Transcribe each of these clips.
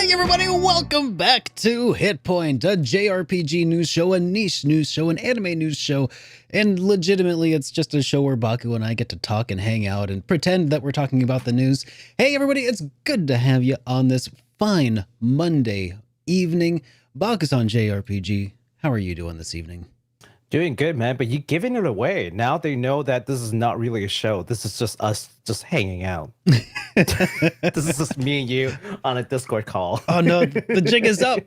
Hey everybody, welcome back to HitPoint, a JRPG news show, a niche news show, an anime news show, and legitimately it's just a show where Baku and I get to talk and hang out and pretend that we're talking about the news. Hey everybody, it's good to have you on this fine Monday evening. Baku-san JRPG, how are you doing this evening? Doing good, man, but you're giving it away. Now they know that this is not really a show. This is just us just hanging out. This is just me and you on a Discord call. Oh no, the jig is up.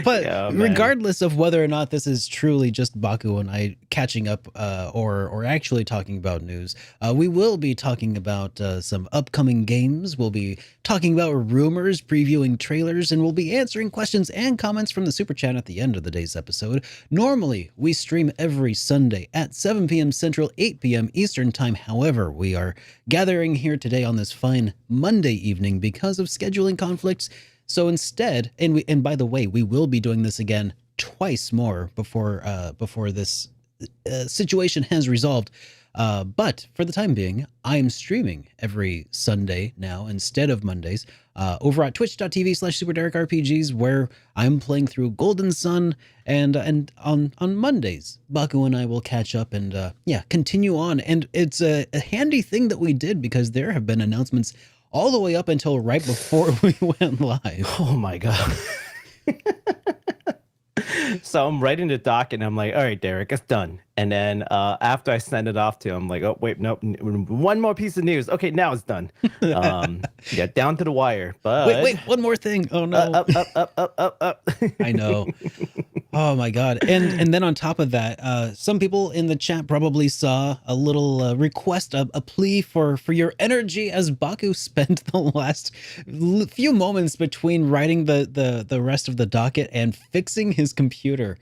But Yeah, man. regardless of whether or not this is truly just Baku and I catching up or actually talking about news, we will be talking about some upcoming games. We'll be talking about rumors, previewing trailers, and we'll be answering questions and comments from the Super Chat at the end of the day's episode. Normally, we stream every Sunday at 7 p.m. Central, 8 p.m. Eastern Time. However, we are gathering here today on this fine Monday evening because of scheduling conflicts. So instead, and by the way, we will be doing this again twice more before this situation has resolved. But for the time being, I am streaming every Sunday now instead of Mondays over at twitch.tv/SuperDerek where I'm playing through Golden Sun, and on Mondays, Baku and I will catch up and continue on. And it's a handy thing that we did because there have been announcements all the way up until right before we went live. Oh my god. So I'm writing the doc and I'm like, all right, Derek, it's done. And then after I send it off to him, I'm like, oh, wait, nope, one more piece of news. Okay, now it's done. Yeah, down to the wire. But Wait, one more thing. Oh no. Up. I know. Oh my god. And then on top of that, some people in the chat probably saw a little request, a plea for your energy as Baku spent the last few moments between writing the rest of the docket and fixing his computer.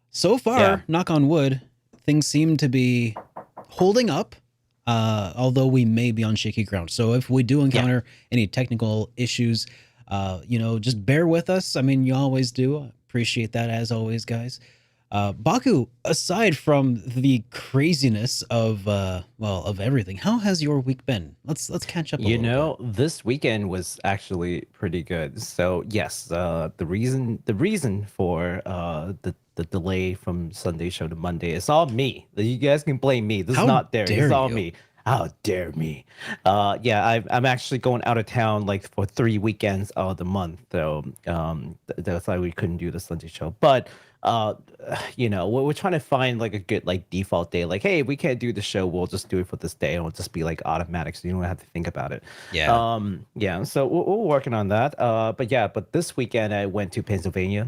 So far, Yeah. knock on wood, things seem to be holding up, although we may be on shaky ground. So if we do encounter any technical issues, just bear with us. I mean, you always do. Appreciate that as always, guys. Baku, aside from the craziness of everything, how has your week been? Let's catch up a little bit. This weekend was actually pretty good. So yes, the reason for the delay from Sunday show to Monday, it's all me. You guys can blame me. This How is not Derek. dare It's all you. me. How dare me? I'm actually going out of town like for 3 weekends out of the month. So that's why we couldn't do the Sunday show. But we're trying to find like a good like default day. Like, hey, we can't do the show. We'll just do it for this day. It'll just be like automatic, so you don't have to think about it. Yeah. So we're working on that. But this weekend I went to Pennsylvania.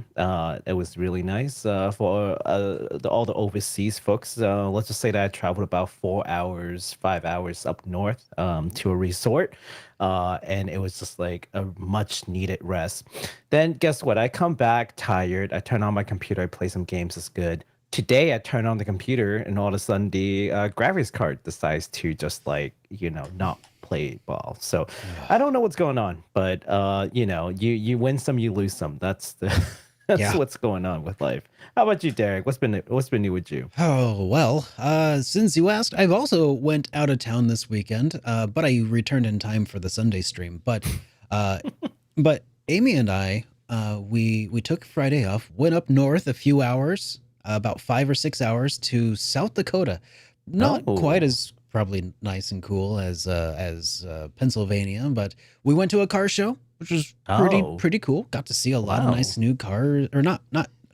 It was really nice for all the overseas folks. Let's just say that I traveled about 5 hours up north to a resort. And it was just like a much needed rest. Then guess what? I come back tired. I turn on my computer. I play some games. It's good. Today I turn on the computer and all of a sudden the graphics card decides to just like, not play ball. So I don't know what's going on, but you win some, you lose some. That's what's going on with life. How about you, Derek? What's been new with you? Oh, well, since you asked, I've also went out of town this weekend, but I returned in time for the Sunday stream. But Amy and I, we took Friday off, went up north a few hours, about 5 or 6 hours to South Dakota. Not quite as probably nice and cool as Pennsylvania, but we went to a car show, which was pretty cool. Got to see a lot of nice new cars, or not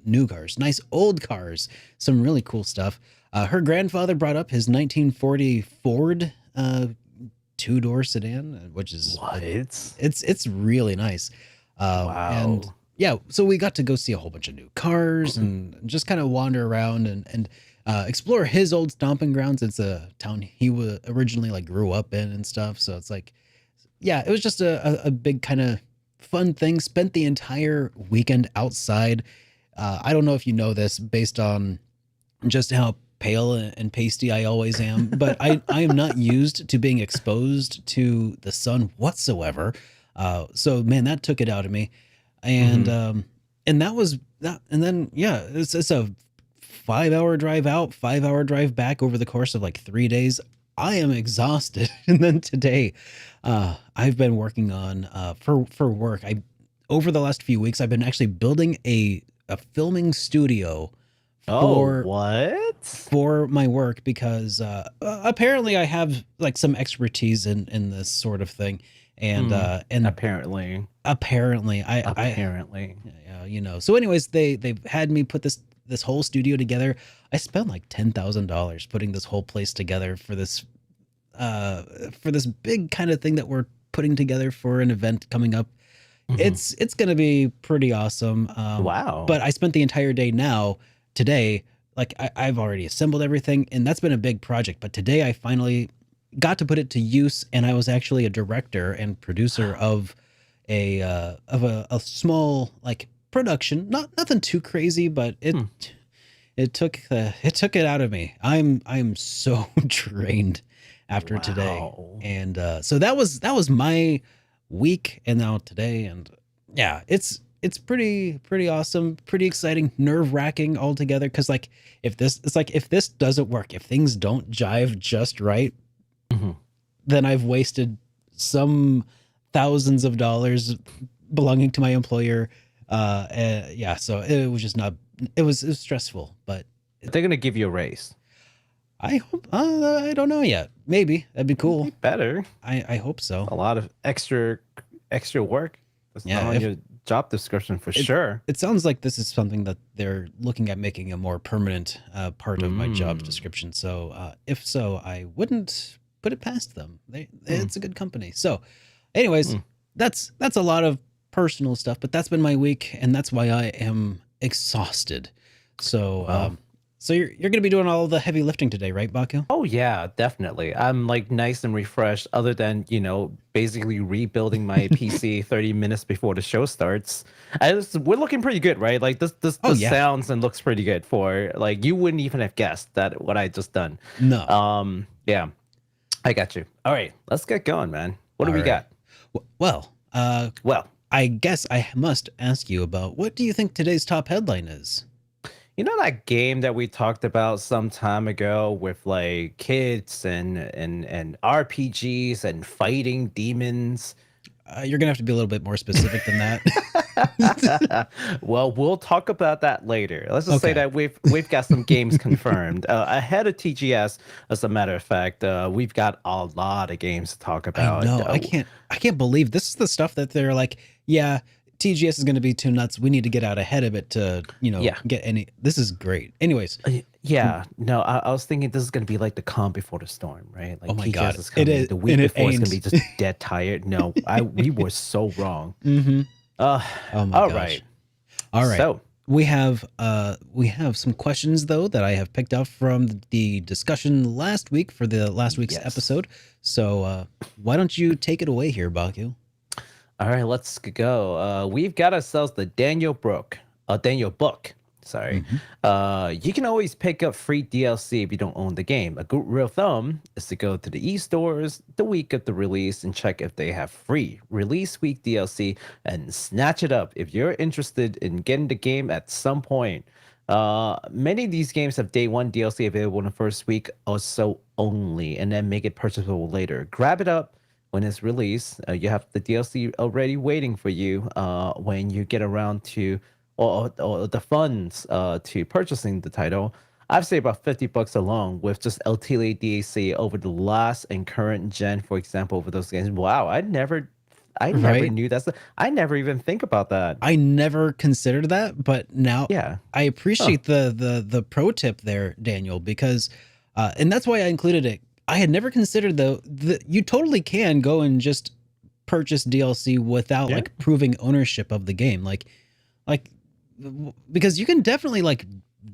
new cars, nice old cars, some really cool stuff. Her grandfather brought up his 1940 Ford two-door sedan, which is it's really nice. And yeah, so we got to go see a whole bunch of new cars and just kind of wander around and explore his old stomping grounds. It's a town he originally like grew up in and stuff. So it's like, yeah, it was just a big kind of fun thing. Spent the entire weekend outside. I don't know if you know this based on just how pale and pasty I always am, but I am not used to being exposed to the sun whatsoever. So man, that took it out of me. And that was that. And then, yeah, it's a 5 hour drive out, 5 hour drive back over the course of like 3 days. I am exhausted. And then today, I've been working on for work. I over the last few weeks, I've been actually building a filming studio Oh, for what? my work because apparently I have like some expertise in this sort of thing, and Apparently. apparently Apparently. So anyways, they've had me put this whole studio together. I spent like $10,000 putting this whole place together for this big kind of thing that we're putting together for an event coming up. Mhm. It's gonna be pretty awesome. Wow. But I spent the entire day today, like I've already assembled everything, and that's been a big project. But today I finally got to put it to use, and I was actually a director and producer of a small like production, not nothing too crazy, but Hmm. it took it out of me. I'm so drained after today, Wow. and so that was my week, and now today, and yeah, it's pretty awesome, pretty exciting, nerve wracking altogether. Because like if this doesn't work, if things don't jive just right, Mhm. then I've wasted some thousands of dollars belonging to my employer. Yeah, so it was just not. It was stressful, but They're gonna give you a raise. I hope. I don't know yet. Maybe that'd be They cool. better. I hope so. A lot of extra work. That's not Yeah, on if your job description for it sure. it sounds like this is something that they're looking at making a more permanent part of my job Mm. description. So if so, I wouldn't put it past them. Mm. It's a good company. So, anyways, Mm. that's a lot of personal stuff, but that's been my week, and that's why I am exhausted. So Well, so you're gonna be doing all the heavy lifting today, right, Baku? oh yeah, definitely. I'm like nice and refreshed, other than, basically rebuilding my PC 30 minutes before the show starts. We're looking pretty good, right? Like Oh this yeah. sounds and looks pretty good for like you wouldn't even have guessed that what I just done. No. Yeah, I got you. All right, let's get going, man. What do All we right. got? Well, Well, I guess I must ask you about what do you think today's top headline is? you know that game that we talked about some time ago with like kids and RPGs and fighting demons? You're gonna have to be a little bit more specific than that. Well, we'll talk about that later. Let's just say Okay. that we've got some games confirmed ahead of TGS. As a matter of fact, we've got a lot of games to talk I about. know. I can't believe this is the stuff that they're like, yeah, TGS is gonna be too nuts. We need to get out ahead of it to, Yeah, get any. This is great. Anyways, yeah. No, I was thinking this is gonna be like the calm before the storm, right? oh Like my TGS god, is it coming. is, The week and it before is gonna be ain't. just dead tired. No, we were so wrong. Mm-hmm. Uh, Oh my all gosh. right. All right. So, We have some questions though that I have picked up from the discussion last week for the last week's yes. episode. So why don't you take it away here, Baku? All right, let's go. We've got ourselves the Daniel Book. Sorry. Hmm. You can always pick up free DLC if you don't own the game. A good real thumb is to go to the e-stores the week of the release and check if they have free release week DLC and snatch it up if you're interested in getting the game at some point. Many of these games have day one DLC available in the first week or so only, and then make it purchasable later. Grab it up when it's released. You have the DLC already waiting for you when you get around to or the funds to purchasing the title. I'd say about $50 alone with just LTLA DAC over the last and current gen, for example, over those games. Wow, I never Right? knew I never even think about that. I never considered that, but now Yeah. I Huh. appreciate the pro tip there, Daniel, because and that's why I included it. I had never considered though that you totally can go and just purchase DLC without Yeah. like proving ownership of the game. Like because you can definitely like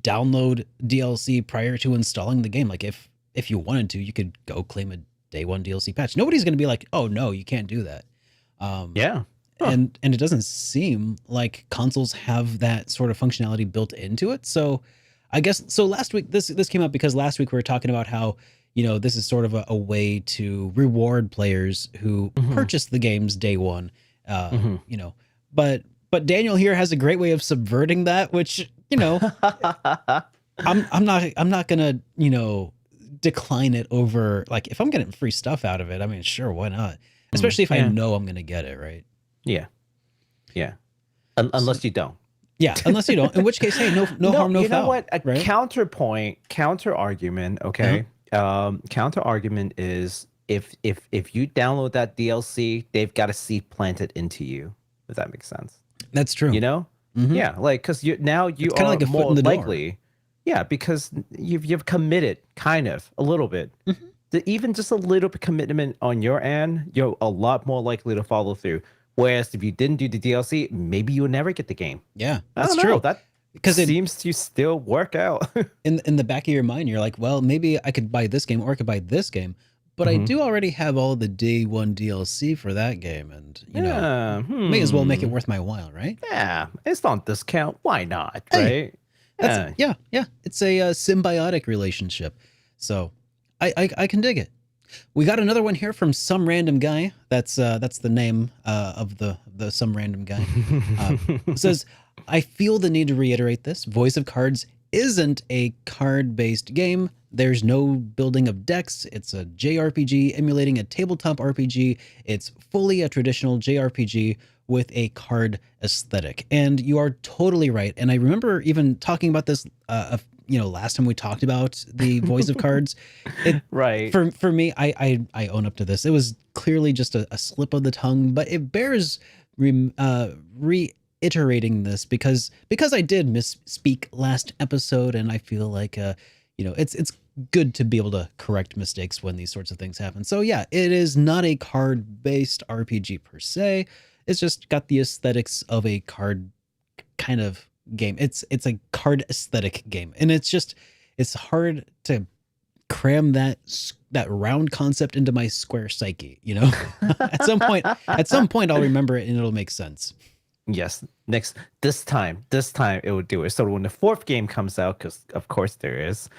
download DLC prior to installing the game. Like if you wanted to, you could go claim a day one DLC patch. Nobody's going to be like, "Oh no, you can't do that." Um Yeah. Huh. and it doesn't seem like consoles have that sort of functionality built into it. So I guess so last week this came up because last week we were talking about how, this is sort of a way to reward players who Hmm. purchase the games day one. Uh, Hmm. you know, but Daniel here has a great way of subverting that, which, I'm not gonna, decline it over, like, if I'm getting free stuff out of it, I mean, sure, why not? Especially if I know I'm going to get it, right? Yeah. Yeah. So, Unless you don't. yeah, unless you don't. In which case, hey, no harm, no foul. You know what? A right? counter argument, okay? Counter argument is if you download that DLC, they've got a seed planted into you. If that makes sense. That's true. You know? Yeah, like because you are like more likely. Yeah, because you've committed kind of a little bit. Even just a little bit commitment on your end, you're a lot more likely to follow through. Whereas if you didn't do the DLC, maybe you'll never get the game. Yeah, that's true. That because it seems to still work out. in the back of your mind, you're like, well, maybe I could buy this game or I could buy this game, but I do already have all the day one DLC for that game, and you know, may as well make it worth my while, right? Yeah, it's on discount. Why not? Hey, right? Yeah. It's a symbiotic relationship, so I can dig it. We got another one here from some random guy. That's the name of the some random guy. Says, I feel the need to reiterate this. Voice of Cards isn't a card-based game. There's no building of decks. It's a JRPG emulating a tabletop RPG. It's fully a traditional JRPG with a card aesthetic. And you are totally right. And I remember even talking about this last time we talked about the Voice of Cards. Right. For me, I own up to this. It was clearly just a slip of the tongue, but it bears reiterating this because I did misspeak last episode, and I feel like it's good to be able to correct mistakes when these sorts of things happen. So yeah, it is not a card-based RPG per se. It's just got the aesthetics of a card kind of game. It's a card aesthetic game, and it's hard to cram that round concept into my square psyche, you know. at some point I'll remember it and it'll make sense. Yes, this time it will do it. So when the fourth game comes out, because of course there is,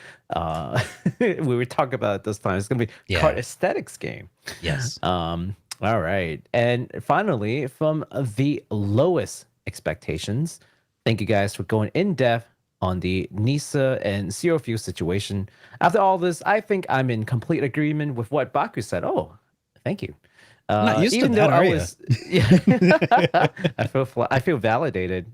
we were talking about it this time, it's gonna be card aesthetics game. Yes. All right, and finally, from the lowest expectations, thank you guys for going in depth on the NISA and Zero Fuel situation. After all this, I think I'm in complete agreement with what Baku said. Oh, thank you. Not used even to that, I feel validated.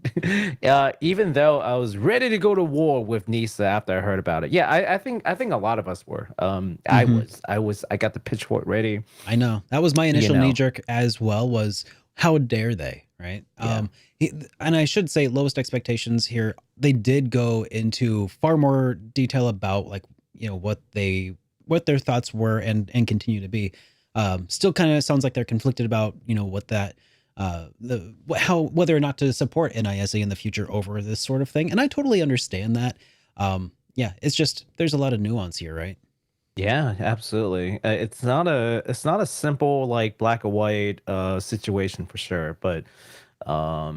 Even though I was ready to go to war with NISA after I heard about it. Yeah, I think a lot of us were. I got the pitchfork ready. I know. That was my initial knee jerk as well, was how dare they, right? Yeah. And I should say lowest expectations here, they did go into far more detail about what their thoughts were and continue to be. Still kind of sounds like they're conflicted about, what that, whether or not to support NISA in the future over this sort of thing. And I totally understand that. It's just, there's a lot of nuance here, right? Yeah, absolutely. It's not a simple, like, black or white, situation for sure. But, I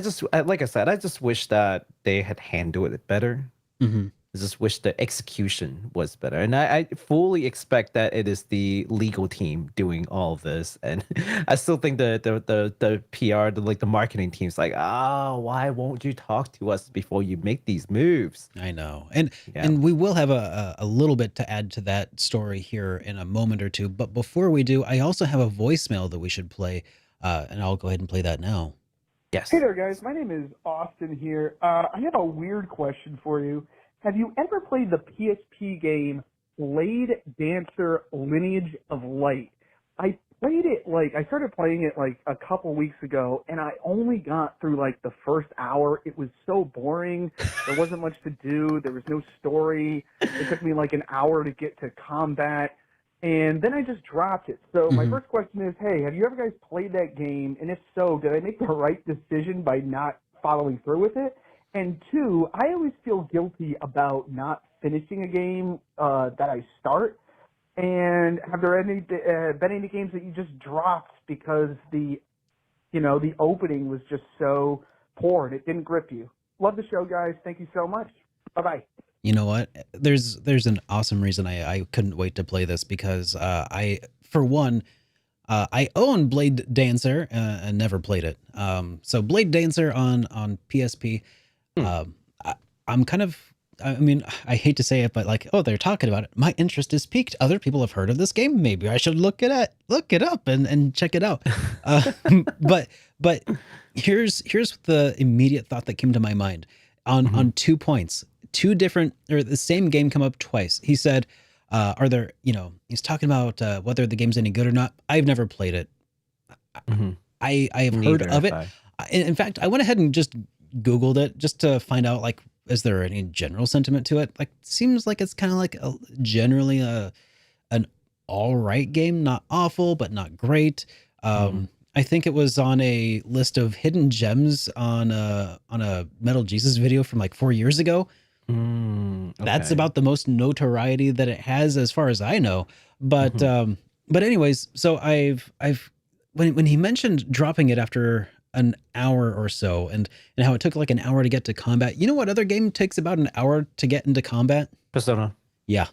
just, like I said, I just wish that they had handled it better. I just wish the execution was better. And I fully expect that it is the legal team doing all of this. And I still think the PR, the marketing team's like, why won't you talk to us before you make these moves? I know. And we will have a little bit to add to that story here in a moment or two. But before we do, I also have a voicemail that we should play. And I'll go ahead and play that now. Yes. Hey there, guys. My name is Austin here. I have a weird question for you. Have you ever played the PSP game Blade Dancer Lineage of Light? I played it, I started playing it a couple weeks ago, and I only got through the first hour. It was so boring. There wasn't much to do. There was no story. It took me an hour to get to combat, and then I just dropped it. So my first question is, hey, have you ever guys played that game? And if so, did I make the right decision by not following through with it? And two, I always feel guilty about not finishing a game that I start. And have there been any games that you just dropped because the opening was just so poor and it didn't grip you? Love the show, guys. Thank you so much. Bye-bye. You know what? There's an awesome reason I couldn't wait to play this, because I own Blade Dancer and never played it. So Blade Dancer on PSP. I'm kind of I mean, I hate to say it, but like, oh, they're talking about it. My interest is piqued. Other people have heard of this game. Maybe I should look it up and check it out. Uh, but here's the immediate thought that came to my mind on 2 points. Two different, or the same game come up twice. He said, are there, he's talking about whether the game's any good or not. I've never played it. I have heard of it. In fact, I went ahead and just Googled it just to find out, like, is there any general sentiment to it? Like, seems like it's kind of like generally an all right game, not awful, but not great. I think it was on a list of hidden gems on a Metal Jesus video from like 4 years ago. Okay. That's about the most notoriety that it has, as far as I know. But anyways, so I've when he mentioned dropping it after an hour or so, and how it took like an hour to get to combat. You know what other game takes about an hour to get into combat? Persona. Yeah.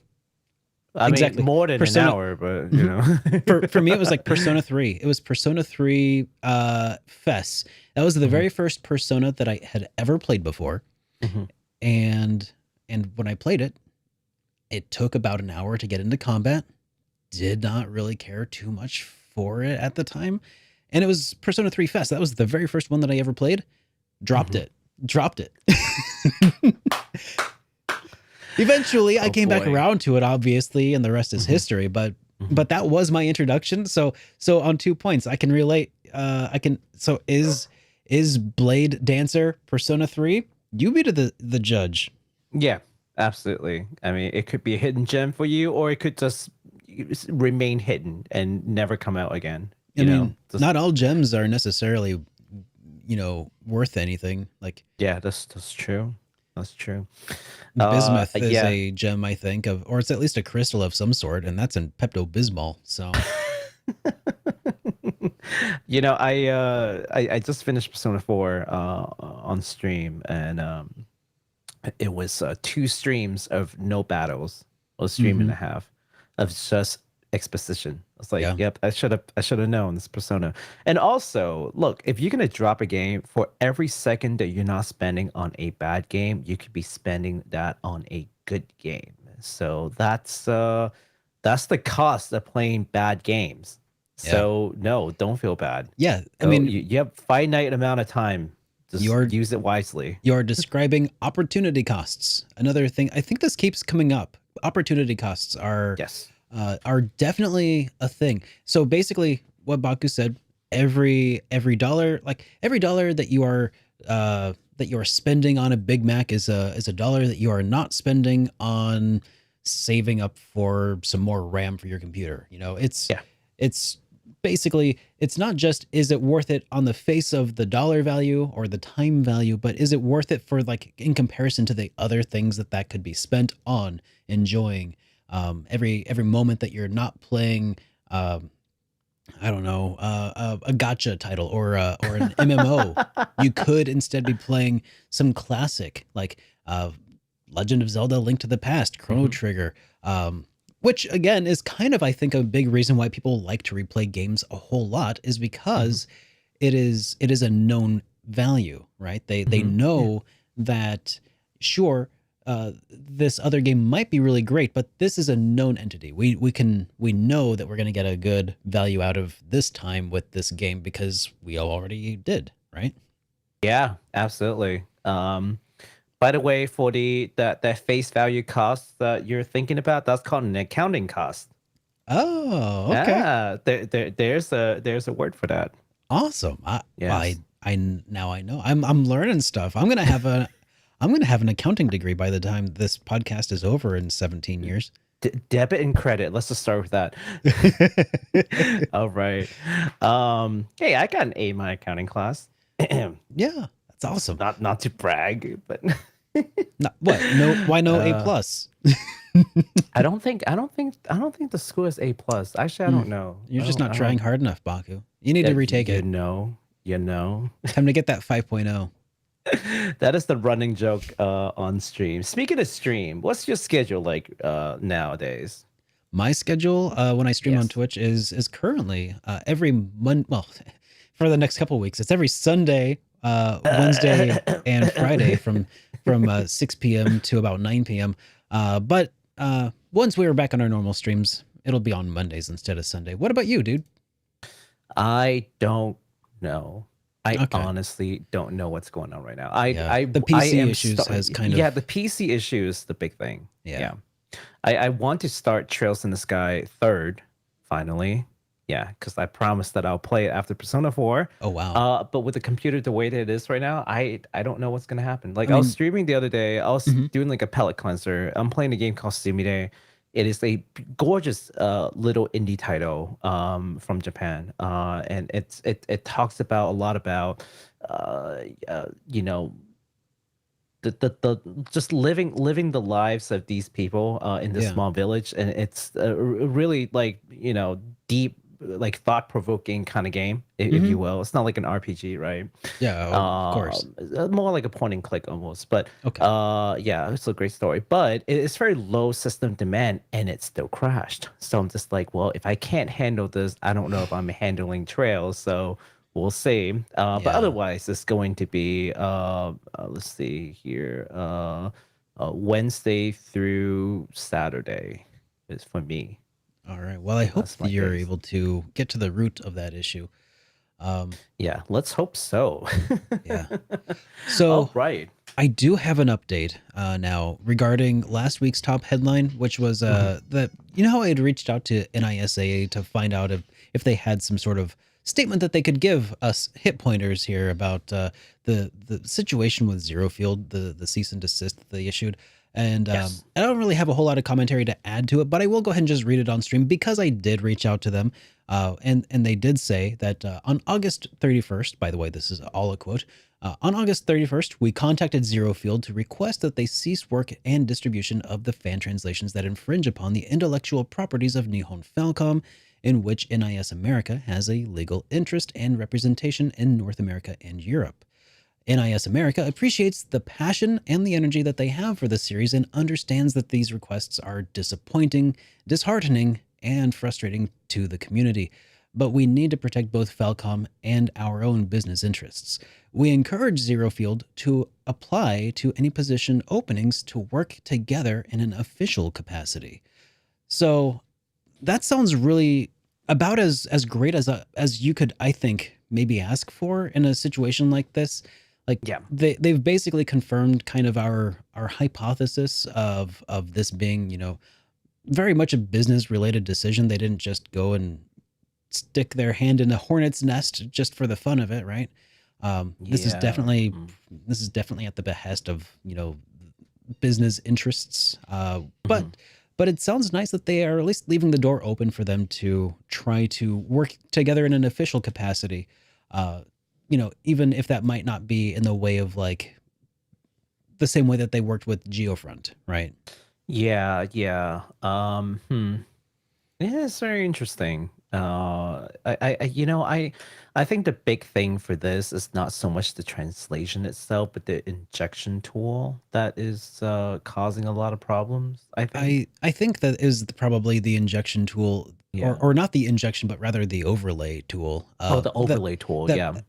I Exactly. mean, more than Persona- an hour, but For me, it was like Persona 3. It was Persona 3 FES. That was the very first Persona that I had ever played before. And when I played it, it took about an hour to get into combat. Did not really care too much for it at the time. And it was Persona 3 FES. That was the very first one that I ever played. Dropped it. Eventually, I came back around to it, obviously, and the rest is history. But that was my introduction. So on 2 points, I can relate. So is Blade Dancer Persona 3? You be the judge. yeah, absolutely. I mean, it could be a hidden gem for you, or it could just remain hidden and never come out again. I mean, not all gems are necessarily, worth anything. Like, yeah, that's true. That's true. Bismuth is a gem, I think, or it's at least a crystal of some sort, and that's in Pepto-Bismol. So, I just finished Persona 4 on stream, and it was 2 streams of no battles, or stream and a half of just exposition. I was like, yep, I should have known this Persona. And also, look, if you're gonna drop a game, for every second that you're not spending on a bad game, you could be spending that on a good game. So that's the cost of playing bad games. So no, don't feel bad. Yeah, I mean, you have finite amount of time. Just use it wisely. You're describing opportunity costs. Another thing, I think this keeps coming up. Opportunity costs are definitely a thing. So basically, what Baku said, every dollar that you are spending on a Big Mac is a dollar that you are not spending on saving up for some more RAM for your computer. It's basically, it's not just, is it worth it on the face of the dollar value or the time value, but is it worth it for, like, in comparison to the other things that could be spent on enjoying every moment that you're not playing, I don't know, a gacha title or an MMO. You could instead be playing some classic, like Legend of Zelda: Link to the Past, Chrono Trigger, which again is kind of, I think, a big reason why people like to replay games a whole lot, is because it is a known value, right? They know that, sure, this other game might be really great, but this is a known entity. We know that we're going to get a good value out of this time with this game because we already did, right? Yeah, absolutely. By the way, for that face value cost that you're thinking about, that's called an accounting cost. Oh, okay. Yeah, there's a word for that. Awesome. Yes. I now I know. I'm learning stuff. I'm gonna have an accounting degree by the time this podcast is over in 17 years. Debit and credit. Let's just start with that. All right. Hey, I got an A in my accounting class. Yeah, that's awesome. Not to brag, but what? No, why no A plus? I don't think the school is A plus. Actually, I don't know. You're just not trying hard enough, Baku. You need to retake it. You know. Time to get that 5.0. That is the running joke on stream. Speaking of stream, what's your schedule like nowadays? My schedule when I stream on Twitch is currently every Monday. Well, for the next couple of weeks, it's every Sunday, Wednesday, and Friday from from 6 p.m. to about 9 p.m. But once we were back on our normal streams, it'll be on Mondays instead of Sunday. What about you, dude? I don't know. I Okay. honestly don't know what's going on right now. The PC issues has kind of... Yeah, the PC issue is the big thing. Yeah. I want to start Trails in the Sky 3rd, finally. Yeah, because I promised that I'll play it after Persona 4. Oh, wow. But with the computer the way that it is right now, I don't know what's gonna happen. Like I I was mean- streaming the other day, I was doing like a palette cleanser. I'm playing a game called Sumide. It is a gorgeous little indie title from Japan, and it talks about a lot about you know, the just living the lives of these people in this Yeah. small village, and it's really like, you know, deep, like thought-provoking kind of game, if you will. It's not like an RPG, right? Yeah, of course. More like a point and click almost. But Okay. yeah, it's a great story, but it's very low system demand and it still crashed. So I'm just like, well, if I can't handle this, I don't know if I'm handling Trails. So we'll see. But Yeah. otherwise, it's going to be let's see here, Wednesday through Saturday is for me. All right. Well, I hope That's my that you're days. able to get to the root of that issue. Yeah, let's hope so. Yeah. So All right. I do have an update now regarding last week's top headline, which was that, you know how I had reached out to NISA to find out if they had some sort of statement that they could give us hit pointers here about the situation with Zero Field, the cease and desist that they issued. And Yes. I don't really have a whole lot of commentary to add to it, but I will go ahead and just read it on stream because I did reach out to them. And they did say that on August 31st, by the way, this is all a quote, on August 31st, we contacted Zero Field to request that they cease work and distribution of the fan translations that infringe upon the intellectual properties of Nihon Falcom, in which NIS America has a legal interest and representation in North America and Europe. NIS America appreciates the passion and the energy that they have for the series and understands that these requests are disappointing, disheartening, and frustrating to the community. But we need to protect both Falcom and our own business interests. We encourage Zero Field to apply to any position openings to work together in an official capacity. So that sounds really about as great as you could, I think, maybe ask for in a situation like this. Like, Yeah. they've basically confirmed kind of our hypothesis of this being, you know, very much a business related decision. They didn't just go and stick their hand in a hornet's nest just for the fun of it, right? This is Yeah. definitely at the behest of, you know, business interests. But it sounds nice that they are at least leaving the door open for them to try to work together in an official capacity. You know, even if that might not be in the way of like the same way that they worked with Geofront, right? Yeah. Yeah, it's very interesting. I think the big thing for this is not so much the translation itself, but the injection tool that is causing a lot of problems. I think. I think that is probably the injection tool, Yeah. or not the injection, but rather the overlay tool. Oh, the overlay tool. that- Yeah.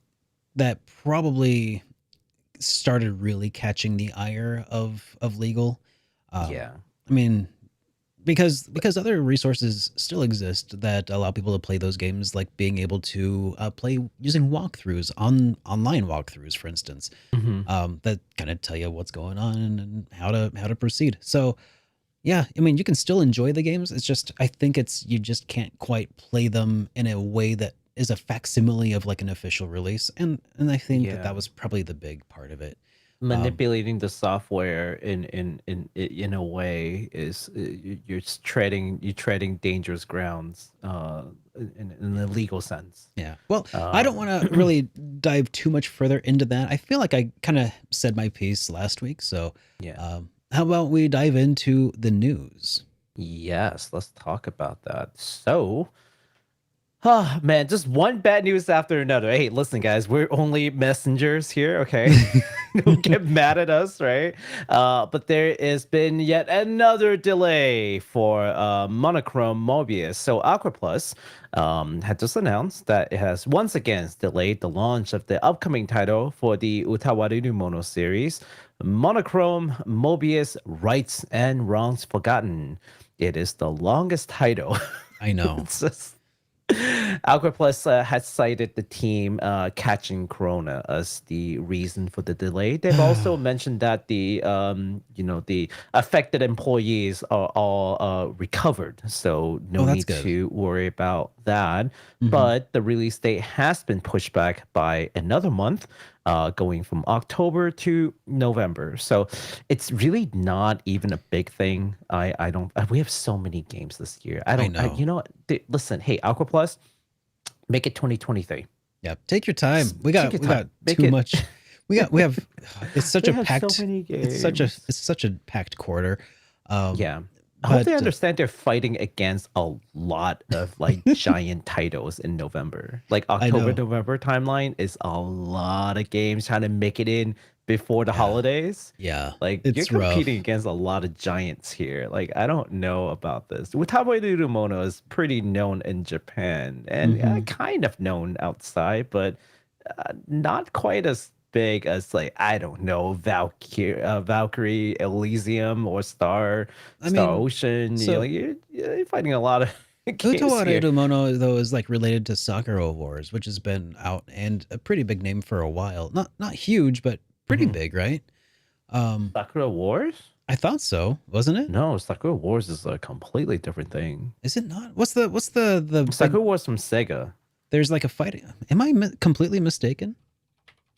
That probably started really catching the ire of legal. Yeah. I mean, because other resources still exist that allow people to play those games, like being able to play using walkthroughs online walkthroughs, for instance, that kind of tell you what's going on and how to proceed. So, yeah, I mean, you can still enjoy the games. It's just I think you just can't quite play them in a way that is a facsimile of like an official release, and I think Yeah. that was probably the big part of it. Manipulating the software in a way is you're treading dangerous grounds in a legal sense. Yeah. Well, I don't want to really dive too much further into that. I feel like I kind of said my piece last week. So, Yeah. how about we dive into the news? Yes, let's talk about that. So, Oh man, just one bad news after another. Hey, listen, guys, we're only messengers here, okay? Don't get mad at us, right? But there has been yet another delay for Monochrome Mobius. So Aqua Plus had just announced that it has once again delayed the launch of the upcoming title for the Utawareru Mono series, Monochrome Mobius Rights and Wrongs Forgotten. It is the longest title. I know. It's just Aqua Plus has cited the team catching Corona as the reason for the delay. They've also mentioned that the the affected employees are all recovered, so no need to worry about that. But the release date has been pushed back by another month, going from October to November. So it's really not even a big thing. I don't. We have so many games this year. I know. You know what? Listen, hey, Aqua Plus, make it 2023. Yeah, take your time. We got too much. We have. It's such a packed. So many games. It's such a packed quarter. Yeah. I hope they understand they're fighting against a lot of like giant titles in November. Like October-November timeline is a lot of games trying to make it in before the holidays. Yeah. Like you're competing against a lot of giants here. Like I don't know about this. Utawareru Mono is pretty known in Japan and kind of known outside, but not quite as big as like I don't know Valkyrie Elysium or Star Ocean. So, you're fighting a lot of games Utawareru Mono though is like related to Sakura Wars, which has been out and a pretty big name for a while. Not huge, but pretty big, right? Sakura Wars? I thought so, wasn't it? No, Sakura Wars is a completely different thing. Is it not? What's the Sakura Wars from Sega? There's like a fighting. Am I completely mistaken?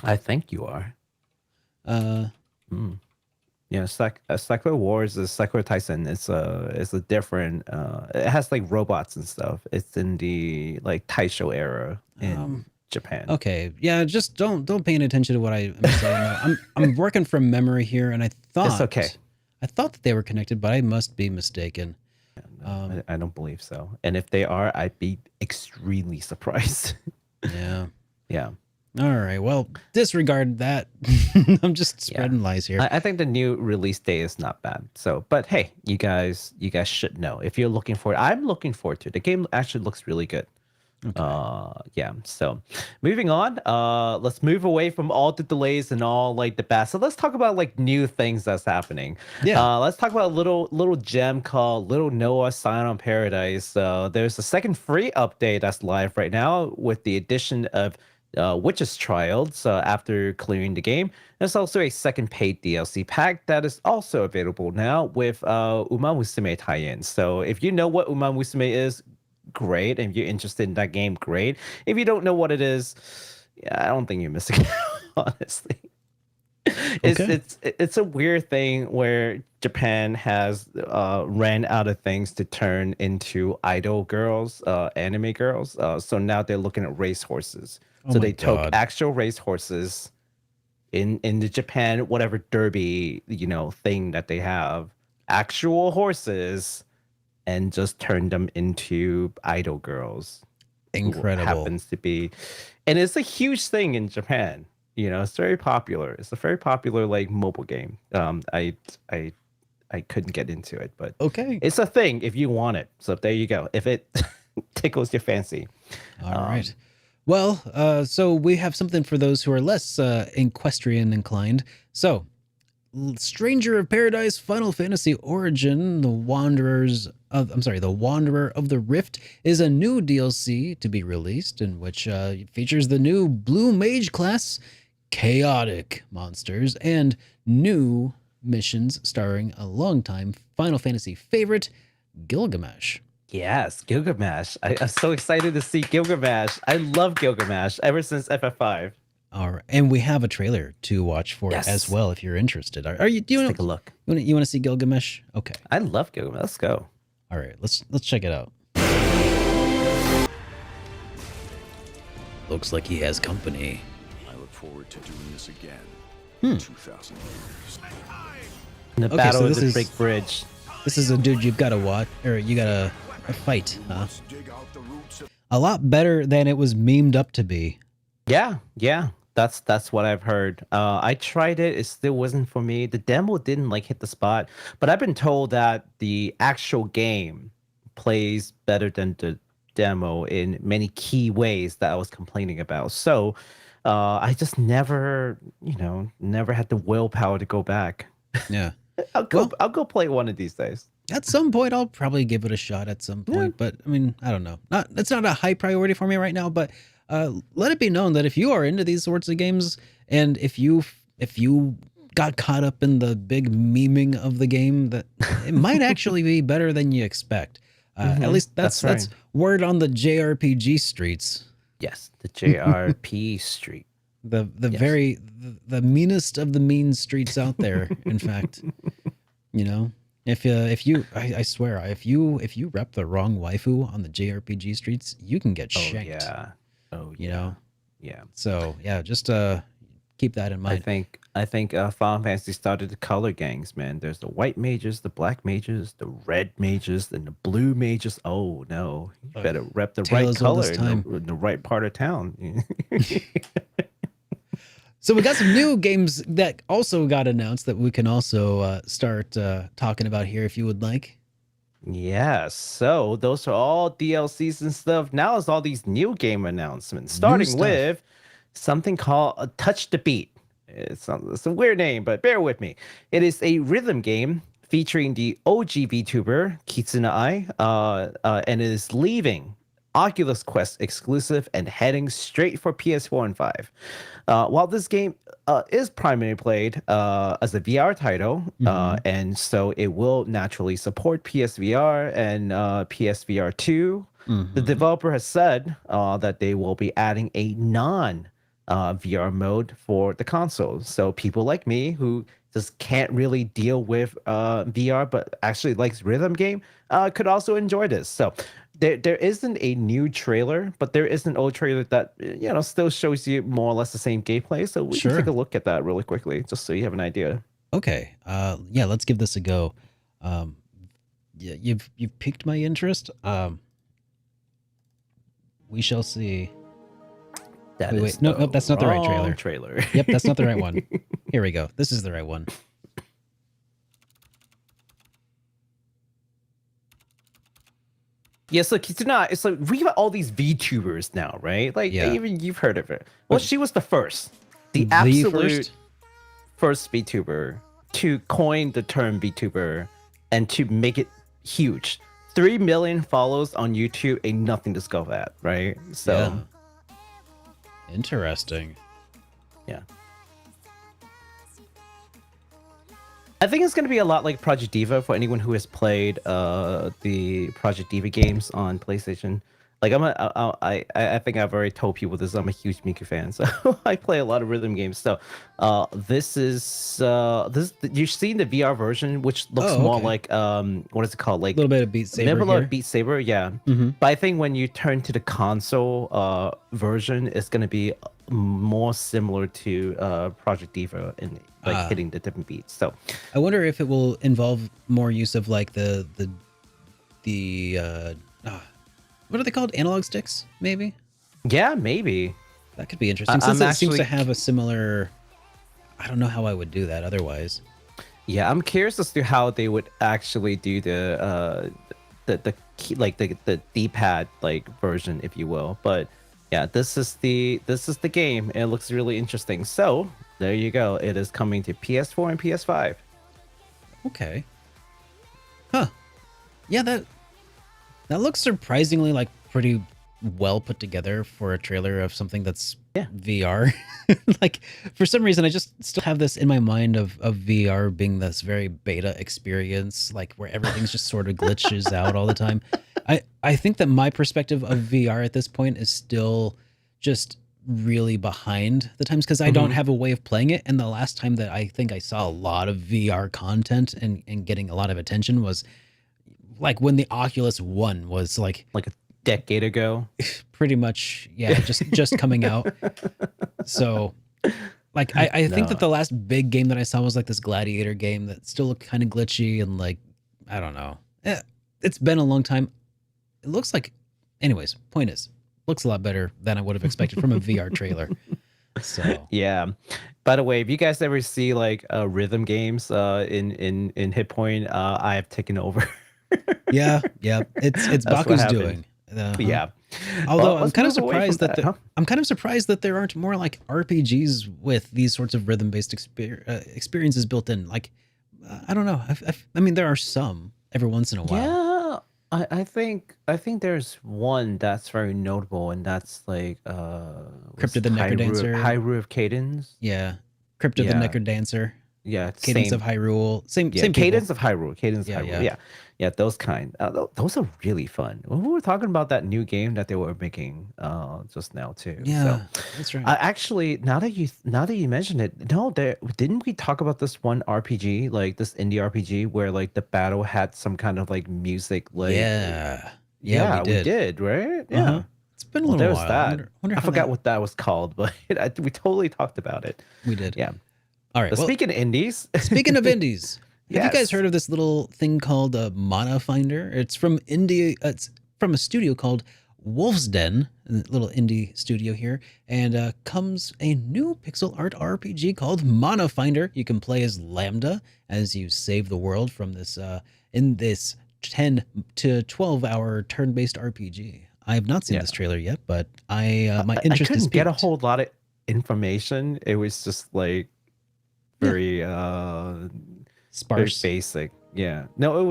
I think you are. Yeah, Sakura Wars is Sakura Tyson. It's a different. It has like robots and stuff. It's in the like Taisho era in Japan. Okay, yeah, just don't pay any attention to what I'm saying. I'm working from memory here, and I thought it's okay. I thought that they were connected, but I must be mistaken. No, I don't believe so. And if they are, I'd be extremely surprised. Yeah. Yeah. All right. Well, disregard that. I'm just spreading lies here. I think the new release day is not bad. So, but hey, you guys should know if you're looking for it. I'm looking forward to it. The game actually looks really good. Okay. Yeah. So, moving on. Let's move away from all the delays and all like the bad. So let's talk about like new things that's happening. Yeah. Let's talk about a little gem called Little Noah Sign on Paradise. There's a second free update that's live right now with the addition of Witch's Trials after clearing the game. There's also a second paid DLC pack that is also available now with Uma Musume tie-in. So if you know what Uma Musume is, great. And if you're interested in that game, great. If you don't know what it is, yeah, I don't think you're missing out, honestly. It's a weird thing where Japan has ran out of things to turn into idol girls, anime girls. So now they're looking at racehorses. So they took actual racehorses in the Japan, whatever derby, thing that they have, actual horses, and just turned them into idol girls. Incredible. Happens to be, and it's a huge thing in Japan. It's very popular. It's a very popular like mobile game. I couldn't get into it, but it's a thing if you want it. So there you go. If it tickles your fancy. All right. Well, so we have something for those who are less equestrian inclined. So, Stranger of Paradise Final Fantasy Origin, the Wanderer of the Rift is a new DLC to be released in which features the new Blue Mage class, chaotic monsters, and new missions starring a longtime Final Fantasy favorite, Gilgamesh. Yes, Gilgamesh. I'm so excited to see Gilgamesh. I love Gilgamesh ever since FF5. All right, and we have a trailer to watch for it as well if you're interested. Are you? Do you want to take a look? You want to see Gilgamesh? Okay. I love Gilgamesh. Let's go. All right, let's check it out. Looks like he has company. I look forward to doing this again. 2,000 years. The battle of the big bridge. This is a dude you've got to watch, or you got to fight, huh? a lot better than it was memed up to be. Yeah, yeah. That's what I've heard. I tried it. It still wasn't for me. The demo didn't like hit the spot, but I've been told that the actual game plays better than the demo in many key ways that I was complaining about. So I just never, never had the willpower to go back. Yeah. I'll go play one of these days. At some point, I'll probably give it a shot at some point. But I mean, I don't know. It's not a high priority for me right now. But let it be known that if you are into these sorts of games, and if you got caught up in the big memeing of the game, that it might actually be better than you expect. At least that's word on the JRPG streets. Yes, the JRP street. The the meanest of the mean streets out there. In fact, if you I swear, if you rep the wrong waifu on the JRPG streets, you can get shanked. Yeah. Oh, yeah. So yeah, just keep that in mind. I think Final Fantasy started the color gangs, man. There's the white mages, the black mages, the red mages, and the blue mages. Oh no, you better rep the right color in the right part of town. So we got some new games that also got announced that we can also start talking about here if you would like. Yeah, so those are all DLCs and stuff. Now it's all these new game announcements, starting with something called Touch the Beat. It's a weird name, but bear with me. It is a rhythm game featuring the OG VTuber Kitsune Ai, and it is leaving Oculus Quest exclusive and heading straight for PS4 and 5. While this game is primarily played as a VR title, and so it will naturally support PSVR and PSVR 2, the developer has said that they will be adding a non-VR mode for the console. So people like me who just can't really deal with VR but actually likes rhythm game could also enjoy this. So there isn't a new trailer, but there is an old trailer that still shows you more or less the same gameplay. So we can take a look at that really quickly, just so you have an idea. Okay, yeah, let's give this a go. Yeah, you've piqued my interest. We shall see. Wait, no, that's not the right trailer. Yep, that's not the right one. Here we go. This is the right one. Yeah, so Kitsune, it's like we have all these VTubers now, right? Like even you've heard of her. Well, she was the first, the absolute first VTuber to coin the term VTuber and to make it huge. 3 million follows on YouTube ain't nothing to scoff at, right? So interesting. Yeah. I think it's going to be a lot like Project Diva for anyone who has played the Project Diva games on PlayStation. Like I think I've already told people this. I'm a huge Miku fan, so I play a lot of rhythm games. So this you've seen the VR version, which looks more like what is it called? Like a little bit of Beat Saber. Maybe like Beat Saber, yeah. But I think when you turn to the console version, it's going to be more similar to Project Diva and like hitting the different beats. So I wonder if it will involve more use of like the what are they called? Analog sticks, maybe? Yeah, maybe. That could be interesting. Since it seems to have a similar... I don't know how I would do that otherwise. Yeah, I'm curious as to how they would actually do the D-pad like version, if you will. But yeah, this is the game. It looks really interesting. So there you go. It is coming to PS4 and PS5. Okay. Huh. Yeah, that looks surprisingly like pretty well put together for a trailer of something that's VR. Like for some reason, I just still have this in my mind of VR being this very beta experience, like where everything's just sort of glitches out all the time. I think that my perspective of VR at this point is still just really behind the times because I don't have a way of playing it. And the last time that I think I saw a lot of VR content and getting a lot of attention was like when the Oculus One was like a decade ago, pretty much. Yeah. Just coming out. So like, I think that the last big game that I saw was like this Gladiator game that still looked kind of glitchy and like, I don't know. It's been a long time. It looks like, anyways, point is looks a lot better than I would have expected from a VR trailer. So Yeah. By the way, if you guys ever see like rhythm games in HitPoint, I have taken over. yeah, it's That's what Baku's happened. doing. Uh-huh. Yeah. Although Well, I'm let's kind of move away from surprised that that, huh? I'm kind of surprised that there aren't more like RPGs with these sorts of rhythm-based experiences built in. Like, I don't know. I mean, there are some every once in a while. Yeah, I think there's one that's very notable, and that's like Crypt of the Necrodancer. Hyrule of Cadence. Yeah, Crypt of the Yeah, Necrodancer, yeah, Cadence same. of Hyrule. Same Yeah, same people. Cadence of Hyrule, Cadence of Yeah, Hyrule. yeah. Yeah, yeah, those kind. Those are really fun. We were talking about that new game that they were making just now too. So Yeah, that's right. actually, now that you mention it, no, there didn't we talk about this one RPG, like this indie RPG, where like the battle had some kind of like music, like Yeah, yeah, we we did. did, right? Uh huh. Yeah. It's been a Well, little there's while. that. Wonder I how forgot that what that was called, but we totally talked about it. we did. Yeah. All right. But Well, speaking of indies, speaking of indies, have you guys yes. heard of this little thing called Manafinder? It's from India. It's from a studio called Wolf's Den, a little indie studio here, and comes a new pixel art RPG called Manafinder. You can play as Lambda as you save the world from this in this 10 to 12 hour turn-based RPG. I have not seen Yeah. this trailer yet, but my I interest is couldn't get a piqued. whole lot of information. It was just like Yeah. very Sparse. basic. Yeah. No, it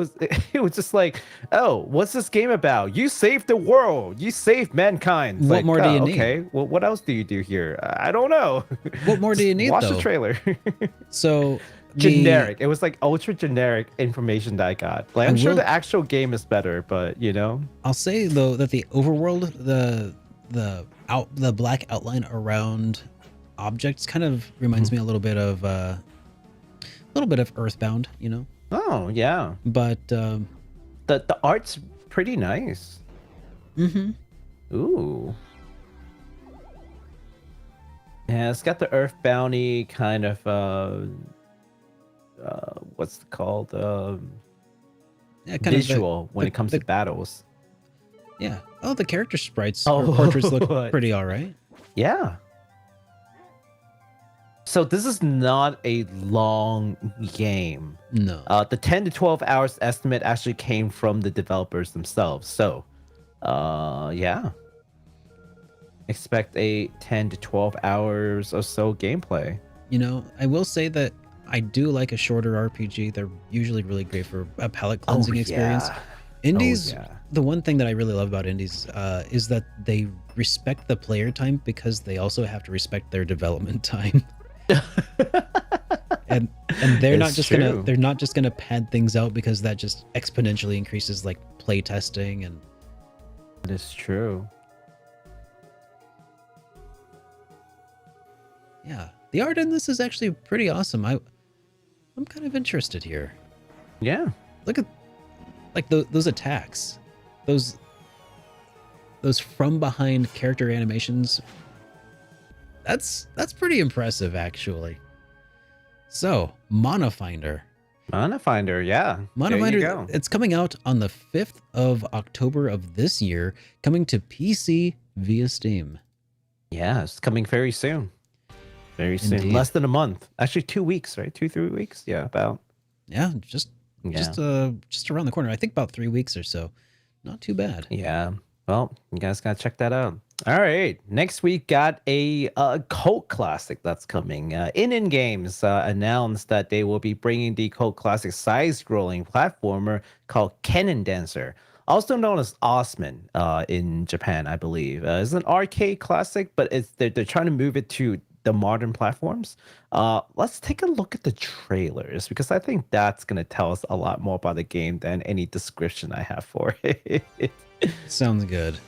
was just like, oh, what's this game about? You saved the world. You saved mankind. It's What like, more do oh, you need? okay. Well, what else do you do here? I don't know. What more do Just you need, watch though? the trailer. So Generic. It was like ultra generic information that I got. Like, I I'm sure will- the actual game is better, but you know. I'll say though that the overworld, the black outline around objects kind of reminds me a little bit of Earthbound, you know. Oh yeah. But The art's pretty nice. mhm. Ooh. Yeah, it's got the Earth Bounty kind of what's it called? Yeah, kind Visual when it comes the- to battles. yeah. Oh, the character sprites Oh, or portraits look what? pretty all right. Yeah. So this is not a long game. No. The 10 to 12 hours estimate actually came from the developers themselves. So, yeah. Expect a 10 to 12 hours or so gameplay. You know, I will say that I do like a shorter RPG. They're usually really great for a palate cleansing experience. Yeah. Indies, yeah. the one thing that I really love about indies is that they respect the player time because they also have to respect their development time. and they're not It's just true. gonna pad things out because that just exponentially increases like play testing and That is true. yeah. The art in this is actually pretty awesome. I'm kind of interested here. Yeah. Look at like those attacks, those from behind character animations. That's pretty impressive actually. So Manafinder, yeah. There you go. it's coming out on the 5th of October of this year, coming to PC via Steam. Yeah, it's coming very soon. Very soon. Indeed. Less than a month. Actually, 2 weeks, right? 2-3 weeks. Yeah, about. Yeah, just around the corner. I think about 3 weeks or so. Not too bad. Yeah. Well, you guys gotta check that out. All right. Next week got a cult classic that's coming. In Games announced that they will be bringing the cult classic side-scrolling platformer called Cannon Dancer, also known as Osman in Japan, I believe. It's an arcade classic, but they're trying to move it to the modern platforms. Let's take a look at the trailers because I think that's gonna tell us a lot more about the game than any description I have for it. Sounds good.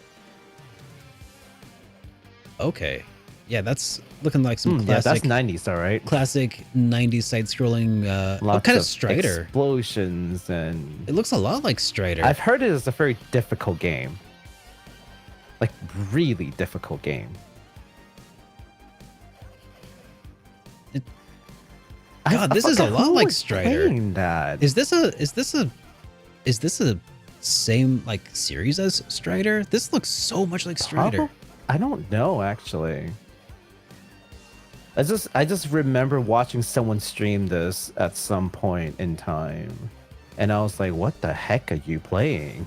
Okay. Yeah, that's looking like some Yeah, classic that's 90s, all right. classic 90s side-scrolling Lots kind of of Strider. explosions, and It looks a lot like Strider. I've heard it is a very difficult game, like really difficult game. God, this is a forgot lot who like was Strider. playing that. Is this a same like series as Strider? This looks so much like Strider. I don't know actually. I just remember watching someone stream this at some point in time, and I was like, "What the heck are you playing?"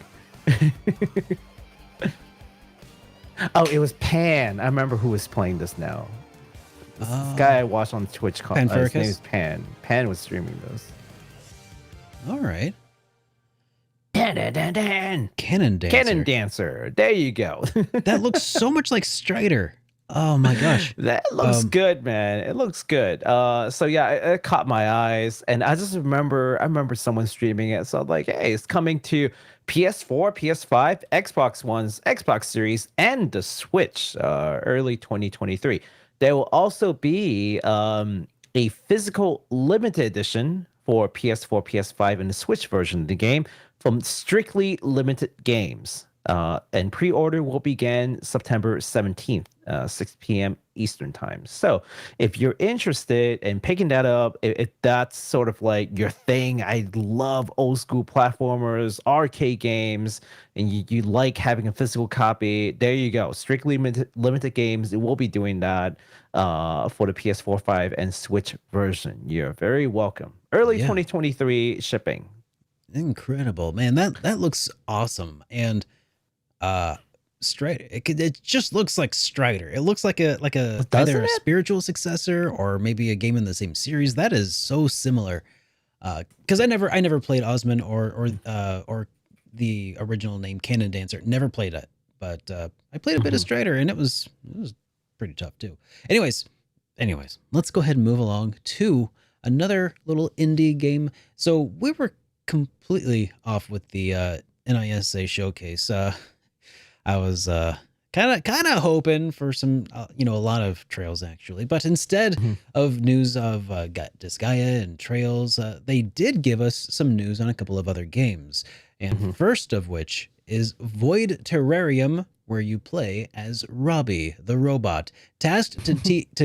Oh, it was Pan. I remember who was playing this now. This guy I watched on Twitch. His name is Pan. Pan was streaming this. All right. Cannon Dancer. Cannon Dancer. There you go. That looks so much like Strider. Oh my gosh. That looks good, man. It looks good. So yeah, it caught my eyes, and I remember someone streaming it. So I'm like, hey, it's coming to PS4, PS5, Xbox One's Xbox Series, and the Switch early 2023. There will also be a physical limited edition for PS4, PS5, and the Switch version of the game from Strictly Limited Games. And pre-order will begin September 17th, 6 p.m. Eastern time. So if you're interested in picking that up, if that's sort of like your thing, I love old school platformers, arcade games, and you like having a physical copy, there you go. Strictly limited games, it will be doing that for the PS4, 5, and Switch version. You're very welcome. Early 2023 shipping. Incredible, man. That looks awesome. And Strider, it just looks like Strider. It looks like a either a spiritual successor or maybe a game in the same series. That is so similar. Because I never played Osmond or the original name Cannon Dancer. Never played it, but I played a bit of Strider, and it was pretty tough too. Anyways, let's go ahead and move along to another little indie game. So we were completely off with the NISA showcase. I was kind of hoping for some, a lot of trails actually, but instead of news of Disgaea and trails, they did give us some news on a couple of other games. And first of which is Void Terrarium, where you play as Robbie, the robot, tasked to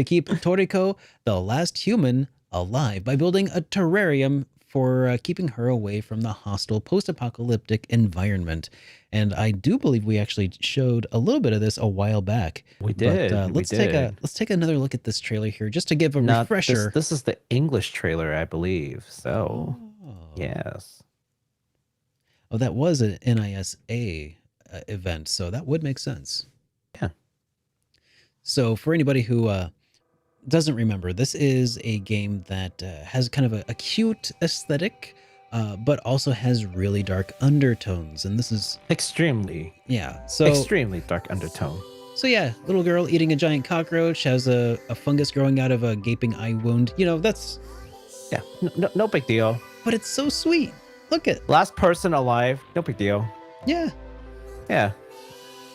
keep Toriko, the last human, alive by building a terrarium for keeping her away from the hostile post-apocalyptic environment. And I do believe we actually showed a little bit of this a while back. We did. But, let's take another look at this trailer here, just to give a refresher. This is the English trailer, I believe. So, yes. Oh, that was an NISA event, so that would make sense. Yeah. So for anybody who doesn't remember, this is a game that has kind of a cute aesthetic, but also has really dark undertones. And this is extremely dark undertone. So yeah, little girl eating a giant cockroach, has a fungus growing out of a gaping eye wound. That's no big deal. But it's so sweet. Look at last person alive. No big deal. Yeah. Yeah.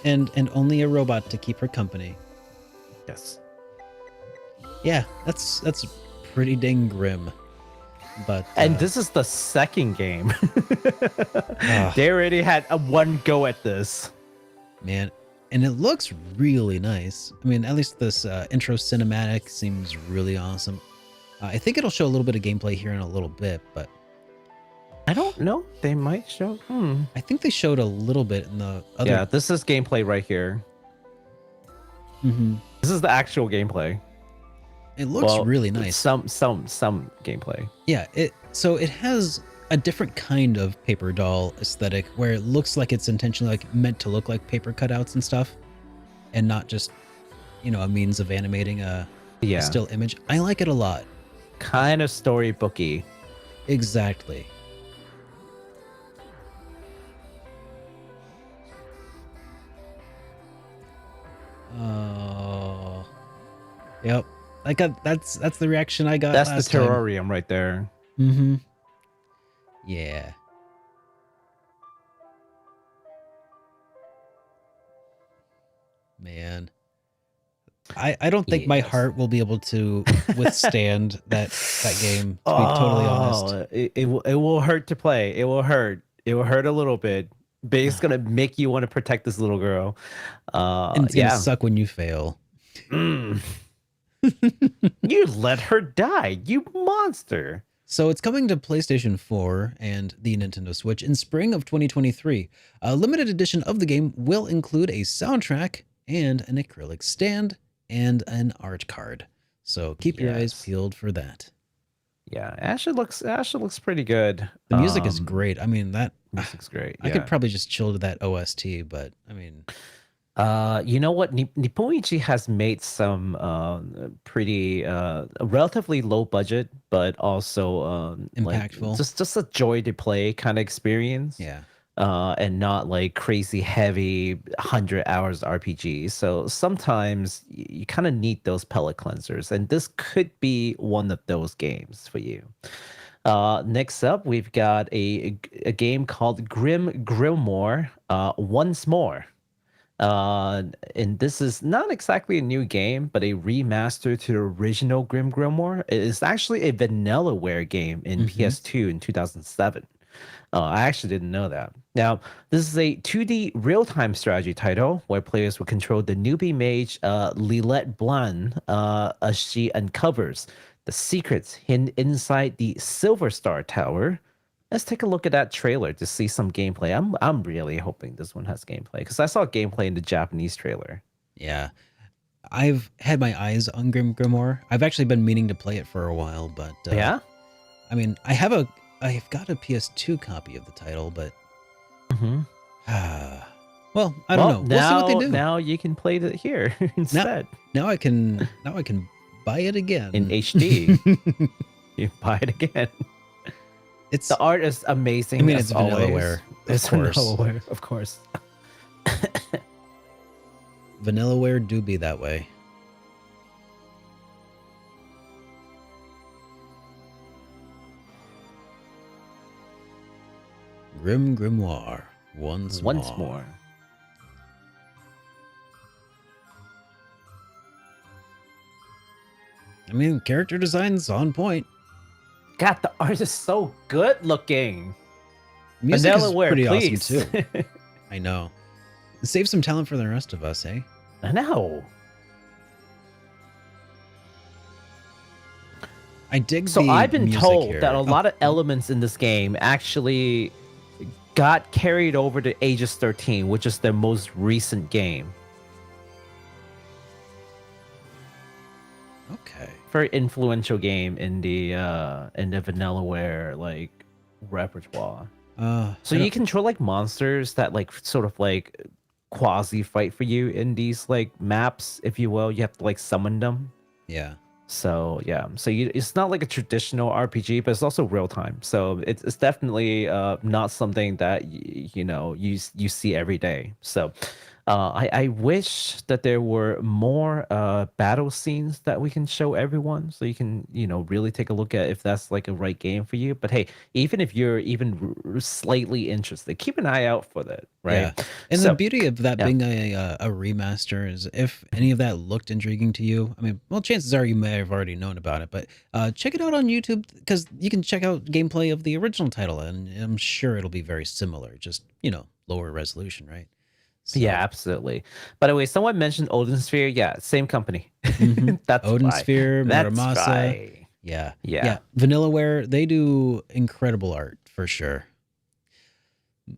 And only a robot to keep her company. Yes. Yeah, that's pretty dang grim. But and this is the second game. They already had one go at this. Man, and it looks really nice. I mean, at least this intro cinematic seems really awesome. I think it'll show a little bit of gameplay here in a little bit, but I don't know. They might show. I think they showed a little bit in the other. Yeah, this is gameplay right here. This is the actual gameplay. It looks really nice. Some gameplay. Yeah, it has a different kind of paper doll aesthetic where it looks like it's intentionally meant to look like paper cutouts and stuff, and not just a means of animating a still image. I like it a lot. Kind of storybooky. Exactly. Oh, yep. That's the reaction I got. That's the terrarium right there. Yeah. Man, I don't think my heart will be able to withstand that game. To be totally honest, it will hurt to play. It will hurt. It will hurt a little bit. But it's gonna make you want to protect this little girl. And it's gonna suck when you fail. You let her die, you monster. So it's coming to PlayStation 4 and the Nintendo Switch in spring of 2023. A limited edition of the game will include a soundtrack and an acrylic stand and an art card. So keep your eyes peeled for that. Yeah, actually looks pretty good. The music is great. I mean, that music's great. I could probably just chill to that OST, but I mean, you know what? Nipponchi has made some pretty relatively low budget, but also impactful. Like just a joy to play kind of experience. Yeah. And not like crazy heavy 100 hours RPG. So sometimes you kind of need those palate cleansers, and this could be one of those games for you. Next up, we've got a game called GrimGrimoire, OnceMore. And this is not exactly a new game, but a remaster to the original GrimGrimoire. It is actually a Vanillaware game in PS2 in 2007. I actually didn't know that. Now, this is a 2D real-time strategy title where players will control the newbie mage Lilette Blanc as she uncovers the secrets hidden inside the Silver Star Tower. Let's take a look at that trailer to see some gameplay. I'm really hoping this one has gameplay because I saw gameplay in the Japanese trailer. Yeah. I've had my eyes on GrimGrimoire. I've actually been meaning to play it for a while, but yeah? I mean, I've got a PS2 copy of the title, but well, I don't know. We'll see what they do. Now you can play it here instead. Now I can buy it again in HD. You buy it again. The art is amazing. I mean, it's Vanillaware, It's Vanillaware, of course. Vanillaware do be that way. GrimGrimoire. Once more. I mean, character design's on point. God, the art is so good looking. Music is pretty awesome too. I know. Save some talent for the rest of us, eh? I know. I dig. So I've been told here. that a lot of elements in this game actually got carried over to Aegis 13, which is their most recent game. Okay. Very influential game in the Vanillaware like repertoire. So you control like monsters that like sort of like quasi fight for you in these like maps, if you will. You have to like summon them. Yeah. So yeah, it's not like a traditional RPG, but it's also real time. So it's definitely not something that you see every day. So I wish that there were more battle scenes that we can show everyone, so you can really take a look at if that's like a right game for you. But hey, even if you're slightly interested, keep an eye out for that, right? Yeah. And the beauty of that being a remaster is if any of that looked intriguing to you, I mean, well, chances are you may have already known about it, but check it out on YouTube because you can check out gameplay of the original title, and I'm sure it'll be very similar, just lower resolution, right? So. Yeah, absolutely. By the way, someone mentioned Odin Sphere. Yeah, same company. That's Odin Sphere, Muramasa. Right. Yeah. Vanillaware, they do incredible art for sure.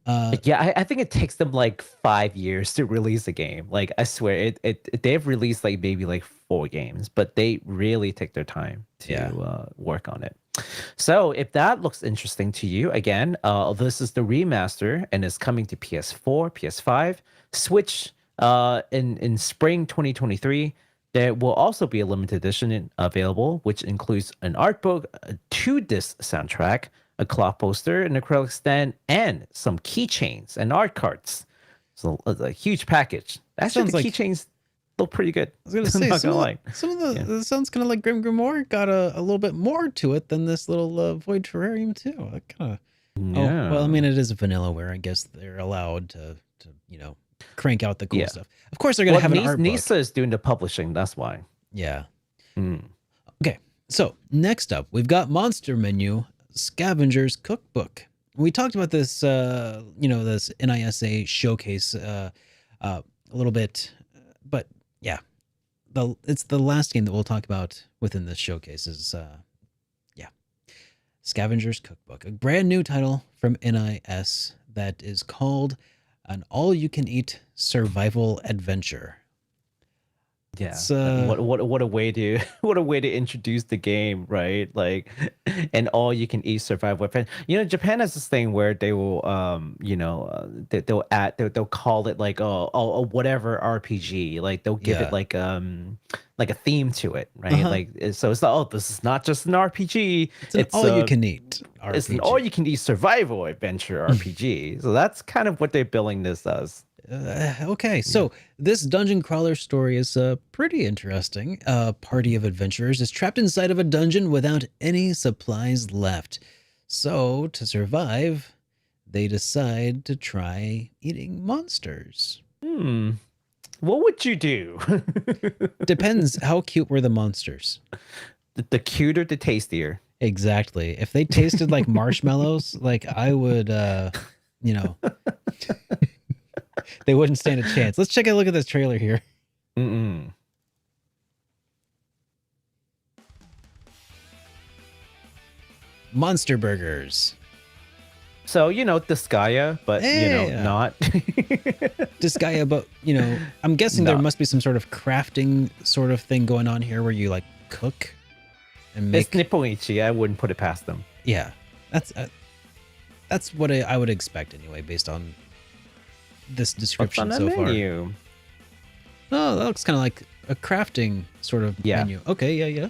I think it takes them like 5 years to release a game. Like I swear, they've released like maybe like 4 games, but they really take their time to work on it. So if that looks interesting to you, again, this is the remaster and it's coming to PS4, PS5, Switch in spring 2023. There will also be a limited edition available, which includes an art book, a 2-disc soundtrack, a cloth poster, an acrylic stand, and some keychains and art cards. So a huge package. Actually, the keychains look pretty good. I was gonna say some of the it sounds kind of like GrimGrimoire got a little bit more to it than this little Void Terrarium too. I kind of well, I mean, it is a Vanillaware. I guess they're allowed to crank out the cool stuff. Of course, they're gonna have an art book. NISA is doing the publishing. That's why. Yeah. Okay. So next up, we've got Monster Menu Scavenger's Cookbook. We talked about this, this NISA showcase a little bit, but yeah, it's the last game that we'll talk about within this showcase. Scavenger's Cookbook, a brand new title from NIS that is called an all-you-can-eat survival adventure. Yeah. It's, What a way to what a way to introduce the game, right? Like, and all you can eat survival weapon. You know, Japan has this thing where they will they'll call it like whatever RPG. Like they'll give Yeah. it like a theme to it, right? Like so it's not, oh, this is not just an RPG. It's an all-you-can-eat RPG. It's an all you can eat survival adventure RPG. So that's kind of what they're billing this as. Okay, so this dungeon crawler story is pretty interesting. A party of adventurers is trapped inside of a dungeon without any supplies left. So, to survive, they decide to try eating monsters. What would you do? Depends how cute were the monsters. The cuter, the tastier. Exactly. If they tasted like marshmallows, like I would, they wouldn't stand a chance. Let's take a look at this trailer here. Monster burgers. So, Disgaea, but, not. Disgaea, but, I'm guessing there must be some sort of crafting sort of thing going on here where you, like, cook and make... It's Nipponichi. I wouldn't put it past them. Yeah. That's what I would expect anyway, based on this description so far. Menu? Oh, that looks kind of like a crafting sort of menu. Okay, yeah.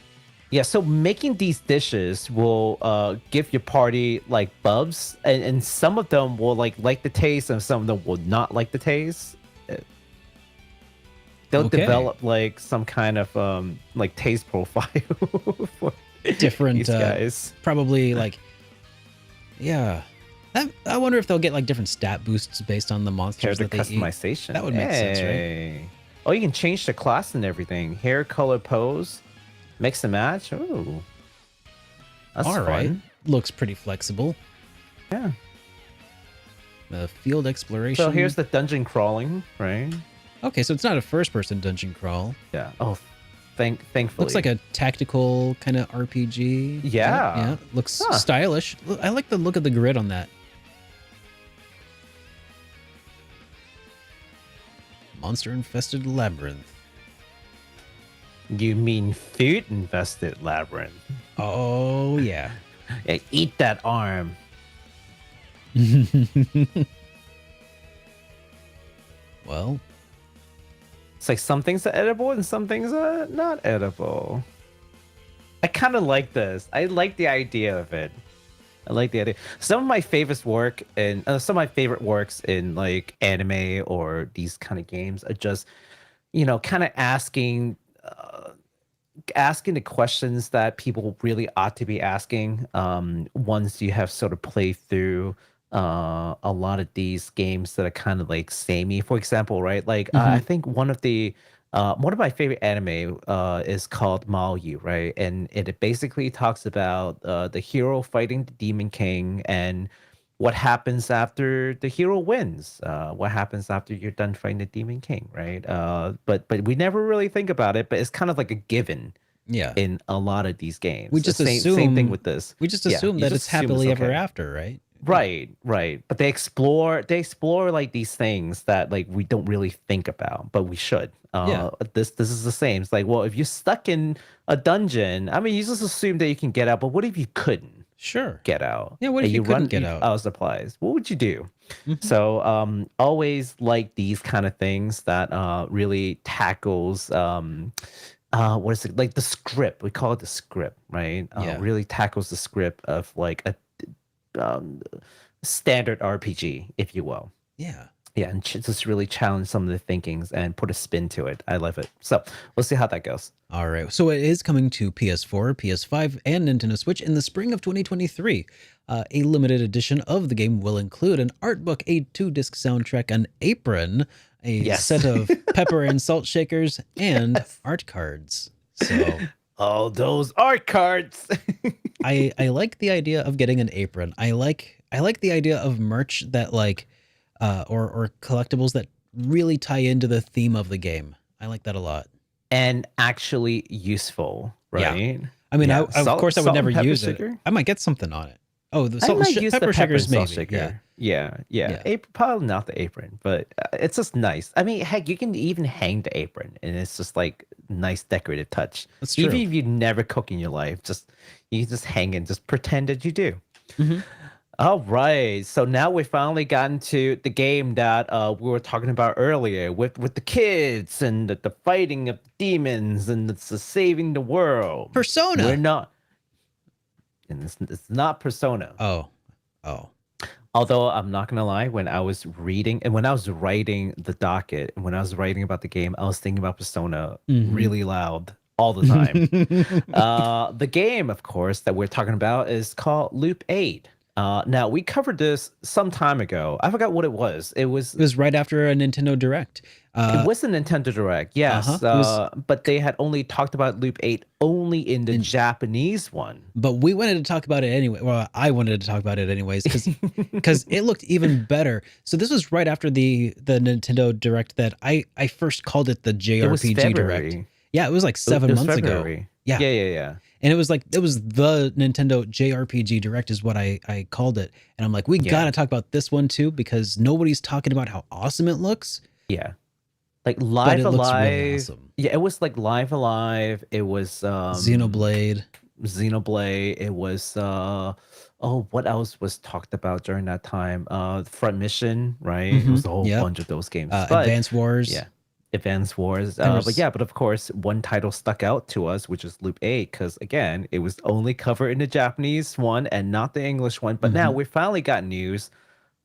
Yeah, so making these dishes will give your party like buffs, and some of them will like the taste, and some of them will not like the taste. They'll develop like some kind of like taste profile for different these guys. Probably like, yeah. I wonder if they'll get like different stat boosts based on the monsters that they customization. eat. That would make sense, right? Oh, you can change the class and everything. Hair color, pose, mix and match. Oh, that's all fun. Right. Looks pretty flexible. Yeah. The field exploration. So here's the dungeon crawling, right? Okay, so it's not a first-person dungeon crawl. Yeah. Oh, thankfully. Looks like a tactical kind of RPG. Yeah. Yeah. Looks stylish. I like the look of the grid on that. Monster-infested labyrinth. You mean food-infested labyrinth? Oh, yeah. Yeah, eat that arm. Well, it's like some things are edible and some things are not edible. I kind of like this. I like the idea of it. I like the idea. Some of my favorite work and some of my favorite works in like anime or these kind of games are just, kind of asking the questions that people really ought to be asking. Once you have sort of played through a lot of these games that are kind of like samey, for example, right? Like I think one of my favorite anime is called Maoyu, right? And it basically talks about the hero fighting the Demon King and what happens after the hero wins. What happens after you're done fighting the Demon King, right? But we never really think about it, but it's kind of like a given. Yeah. In a lot of these games, we just assume same thing with this. We just assume that it's happily ever after, right? Right. But they explore like these things that like we don't really think about, but we should. This is the same. It's like, well, if you're stuck in a dungeon, I mean, you just assume that you can get out, but what if you couldn't? Sure. Get out. Yeah, what if you couldn't get out? Out of supplies. What would you do? So always like these kind of things that really tackles what is it, like the script? We call it the script, right? Really tackles the script of like a standard RPG, if you will. Yeah, and just really challenge some of the thinkings and put a spin to it. I love it. So we'll see how that goes. All right. So it is coming to PS4, PS5, and Nintendo Switch in the spring of 2023. A limited edition of the game will include an art book, a 2-disc soundtrack, an apron, a set of pepper and salt shakers, and art cards. So all those art cards. I like the idea of getting an apron. I like the idea of merch that like or collectibles that really tie into the theme of the game. I like that a lot. And actually useful, right? Yeah. I mean, Yeah, of course I would salt never and pepper use it. sugar. I might get something on it. Oh, the I salt might and use pepper the pepper sugars, and salt maybe. Yeah. shaker. Yeah. Yeah. Probably not the apron, but it's just nice. I mean, heck, you can even hang the apron, and it's just like nice decorative touch. That's true. Even if you never cook in your life, you can just hang and just pretend that you do. Mm-hmm. All right, so now we've finally gotten to the game that we were talking about earlier with the kids and the fighting of demons and the saving the world. Persona. We're not, and it's not Persona. Oh. Although I'm not gonna lie, when I was reading and when I was writing the docket and when I was writing about the game, I was thinking about Persona really loud all the time. The game, of course, that we're talking about is called LOOP8. Now we covered this some time ago. I forgot what it was. It was right after a Nintendo Direct. it was a Nintendo Direct, yes. But they had only talked about LOOP8 only in the Japanese one. But we wanted to talk about it anyway. Well, I wanted to talk about it anyways because it looked even better. So this was right after the Nintendo Direct that I first called it the JRPG Direct. Yeah, it was like 7 months ago. Yeah. And it was the Nintendo JRPG Direct is what I called it. And I'm like, we got to talk about this one too because nobody's talking about how awesome it looks. Yeah. Like Live Alive. Really awesome. Yeah, it was like Live Alive. It was Xenoblade. It was what else was talked about during that time? Front Mission, right? It was a whole bunch of those games. Advance Wars. Yeah. Advance Wars. But of course, one title stuck out to us, which is LOOP8, because again, it was only covered in the Japanese one and not the English one. But now we finally got news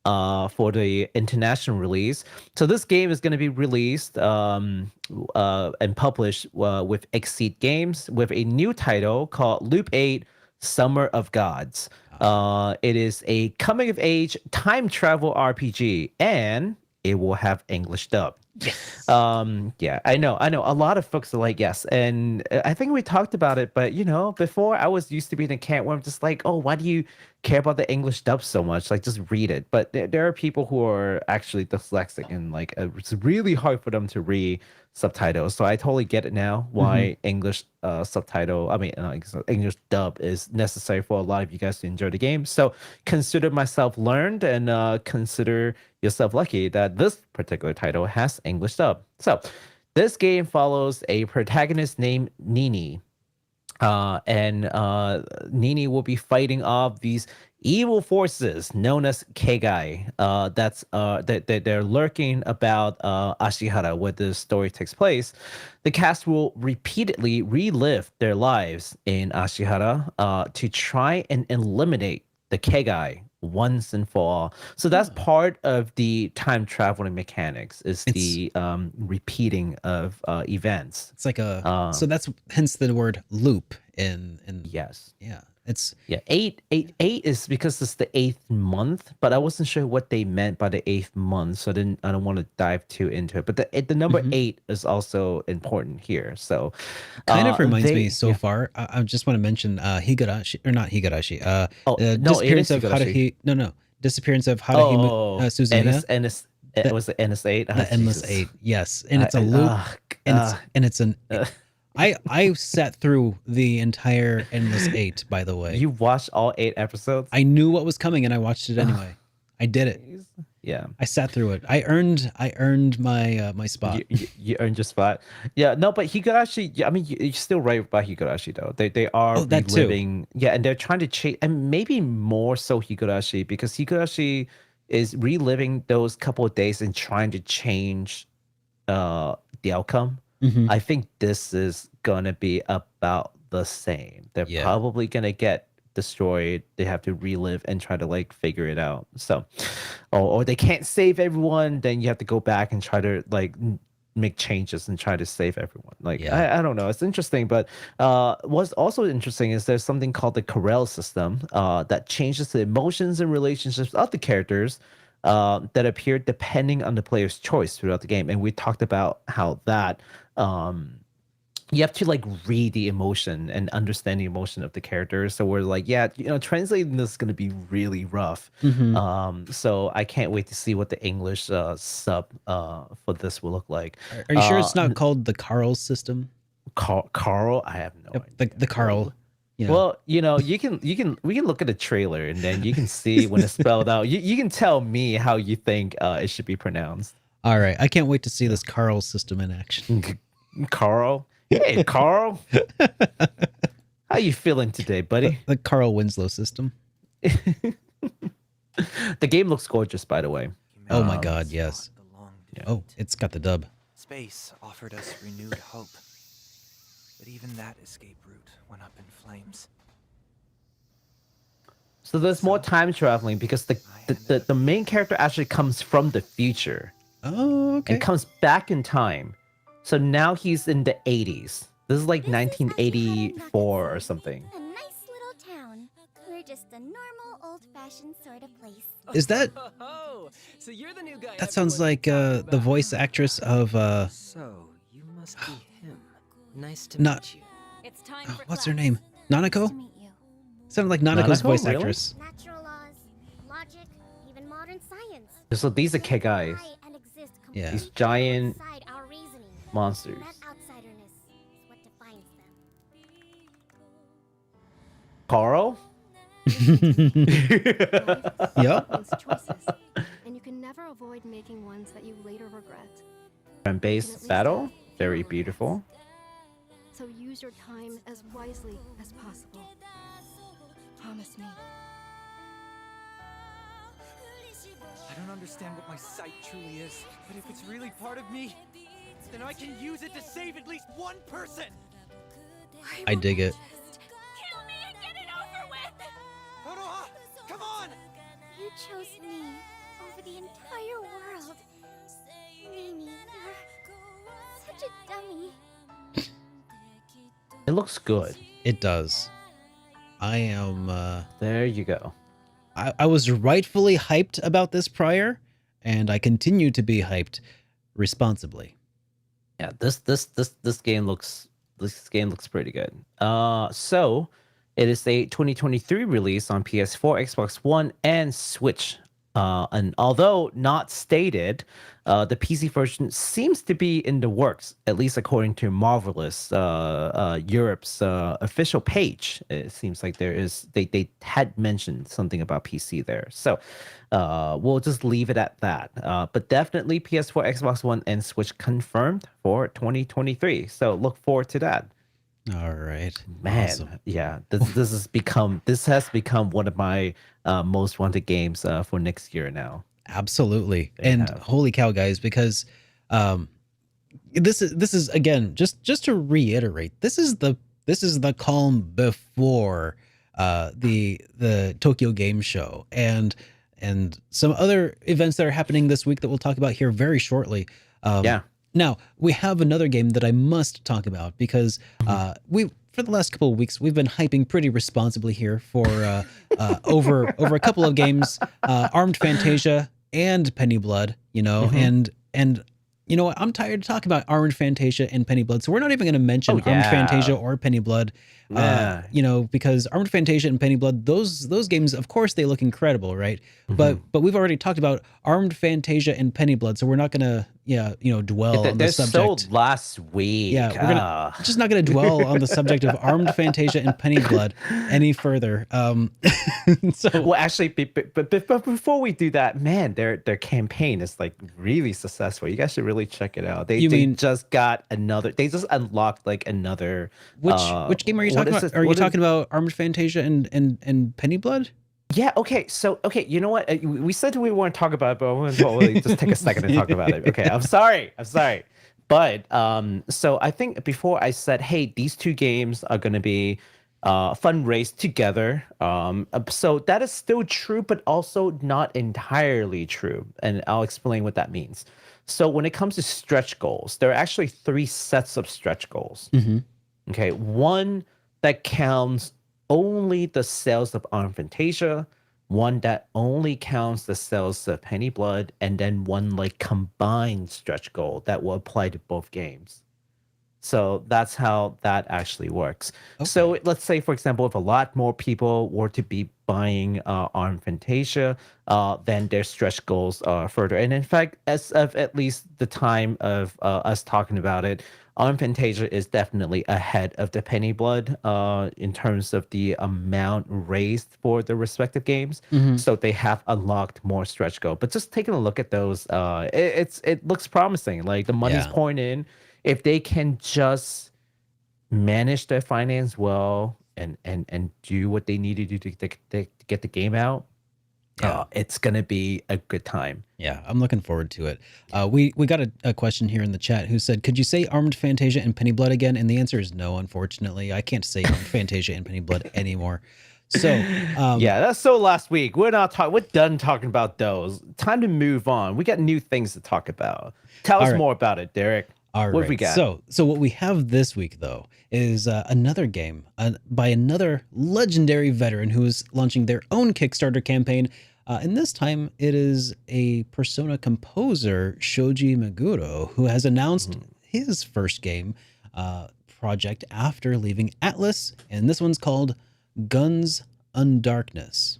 for the international release. So this game is going to be released and published with Exceed Games with a new title called LOOP8 Summer of Gods. It is a coming-of-age time travel RPG, and it will have English dub. Yes. Yeah, I know. A lot of folks are like, yes. And I think we talked about it, but before I was used to be in a camp where I'm just like, oh, why do you care about the English dub so much? Like, just read it. But there are people who are actually dyslexic and like it's really hard for them to read subtitles. So I totally get it now why English English dub is necessary for a lot of you guys to enjoy the game. So consider myself learned and consider yourself lucky that this particular title has English dub. So this game follows a protagonist named Nini. And Nini will be fighting off these evil forces known as Kegai. They're lurking about Ashihara, where the story takes place. The cast will repeatedly relive their lives in Ashihara to try and eliminate the Kegai once and for all. So that's part of the time traveling mechanics is the repeating of events. It's like so that's hence the word loop in yes. Yeah. It's eight is because it's the 8th month, but I wasn't sure what they meant by the 8th month, so I don't want to dive too into it. But the number 8 is also important here. So kind of reminds me so far. I just want to mention Higurashi or not Higurashi. Disappearance of Haruhi. Disappearance of Haruhi Suzumiya. It was the NS8. The Endless 8. Yes, and it's a loop. And it's an. I sat through the entire Endless 8, by the way. You watched all 8 episodes? I knew what was coming and I watched it anyway. I did it. Yeah. I sat through it. I earned my my spot. You earned your spot. Yeah, no, but Higurashi, I mean, you're still right about Higurashi, though. They are reliving. Yeah, and they're trying to change, and maybe more so Higurashi, because Higurashi is reliving those couple of days and trying to change the outcome. I think this is gonna be about the same. They're probably gonna get destroyed. They have to relive and try to like figure it out. So, or they can't save everyone. Then you have to go back and try to like make changes and try to save everyone. Like I don't know. It's interesting, but what's also interesting is there's something called the Corel system that changes the emotions and relationships of the characters that appear depending on the player's choice throughout the game. And we talked about how that you have to like read the emotion and understand the emotion of the characters. So we're like, translating this is going to be really rough. So I can't wait to see what the English sub for this will look like. Are you sure it's not called the Carl system? Carl? I have no idea. The Carl. Well, you can we can look at the trailer and then you can see when it's spelled out. You can tell me how you think it should be pronounced. All right, I can't wait to see this Carl system in action. Carl, hey Carl, how you feeling today, buddy? The Carl Winslow system. The game looks gorgeous, by the way. Oh my God, yes. Oh, it's got the dub. Space offered us renewed hope, but even that escape route went up in flames. So there's more time traveling because the main character actually comes from the future. Oh, okay. And comes back in time. So now he's in the 80s. This is like 1984 or something. A nice little town. We're just a normal, old-fashioned sort of place. Is that? Oh, so you're the new guy. That sounds like the voice actress of So you must be him. Nice to Not- meet you. It's time oh, for what's her class. name? Nice Nanako? to meet you. Sounded like Nanako's Nanako? voice Really? actress. Natural laws, logic, even modern science. So these are K guys. Lie and exist Yeah. These completely giant outside our reasoning. monsters. That outsiderness is what defines them. Carl? Yep. Makes choices, and you can never avoid making ones that you later regret. Turn-based battle. Very beautiful. So use your time as wisely as possible. Promise me. I don't understand what my sight truly is, but if it's really part of me, then I can use it to save at least one person. I dig it. Kill me and get it over with! Konoha, come on! You chose me over the entire world. Mimi, you're such a dummy. It looks good. It does. I am. There you go. I was rightfully hyped about this prior, and I continue to be hyped responsibly. Yeah, this game looks pretty good. So it is a 2023 release on PS4, Xbox One, and Switch. And although not stated, the PC version seems to be in the works, at least according to Marvelous Europe's official page. It seems like they had mentioned something about PC there. So we'll just leave it at that. But definitely PS4, Xbox One, and Switch confirmed for 2023. So look forward to that. All right, Man, awesome. yeah, this has become one of my most wanted games for next year now. Absolutely. They And have. holy cow, guys, because this is again just to reiterate, this is the calm before the Tokyo Game Show and some other events that are happening this week that we'll talk about here very shortly. Yeah. Now, we have another game that I must talk about because for the last couple of weeks, we've been hyping pretty responsibly here for over a couple of games, Armed Fantasia and Pennyblood, and you know what? I'm tired to talk about Armed Fantasia and Pennyblood, so we're not even going to mention Oh, Armed yeah. Fantasia or Pennyblood, Yeah. because Armed Fantasia and Pennyblood, those games, of course, they look incredible, right? But we've already talked about Armed Fantasia and Pennyblood, so we're not going to dwell on the They're subject. sold last week. Yeah, we're just not going to dwell on the subject of Armed Fantasia and Pennyblood any further. So Well, actually, but before we do that, man, their campaign is like really successful. You guys should really check it out. They just got another. They just unlocked like another. which game are you talking about? Are you talking about Armed Fantasia and Pennyblood? Yeah. Okay. So you know what? We said we weren't talking about it, but we'll totally just take a second to talk about it. Okay. I'm sorry. But so I think before I said, hey, these two games are going to be fundraised together. So that is still true, but also not entirely true. And I'll explain what that means. So when it comes to stretch goals, there are actually 3 sets of stretch goals. Okay. One that counts only the sales of Armed Fantasia, one that only counts the sales of Pennyblood, and then one like combined stretch goal that will apply to both games. So that's how that actually works. Okay. So let's say, for example, if a lot more people were to be buying Armed Fantasia, then their stretch goals further. And in fact, as of at least the time of us talking about it, Armed Fantasia is definitely ahead of the Pennyblood in terms of the amount raised for the respective games. So they have unlocked more stretch goal. But just taking a look at those, it looks promising. Like the money's Yeah. pouring in. If they can just manage their finance well and do what they need to do to get the game out, it's gonna be a good time. Yeah, I'm looking forward to it. We got a question here in the chat who said, "Could you say Armed Fantasia and Pennyblood again?" And the answer is no. Unfortunately, I can't say Armed Fantasia and Pennyblood anymore. So yeah, that's so last week. We're done talking about those. Time to move on. We got new things to talk about. Tell us more about it, Derek. All what right. we got? So what we have this week, though, is another game by another legendary veteran who is launching their own Kickstarter campaign. And this time it is a Persona composer, Shoji Meguro, who has announced his first game project after leaving Atlas. And this one's called Guns Undarkness.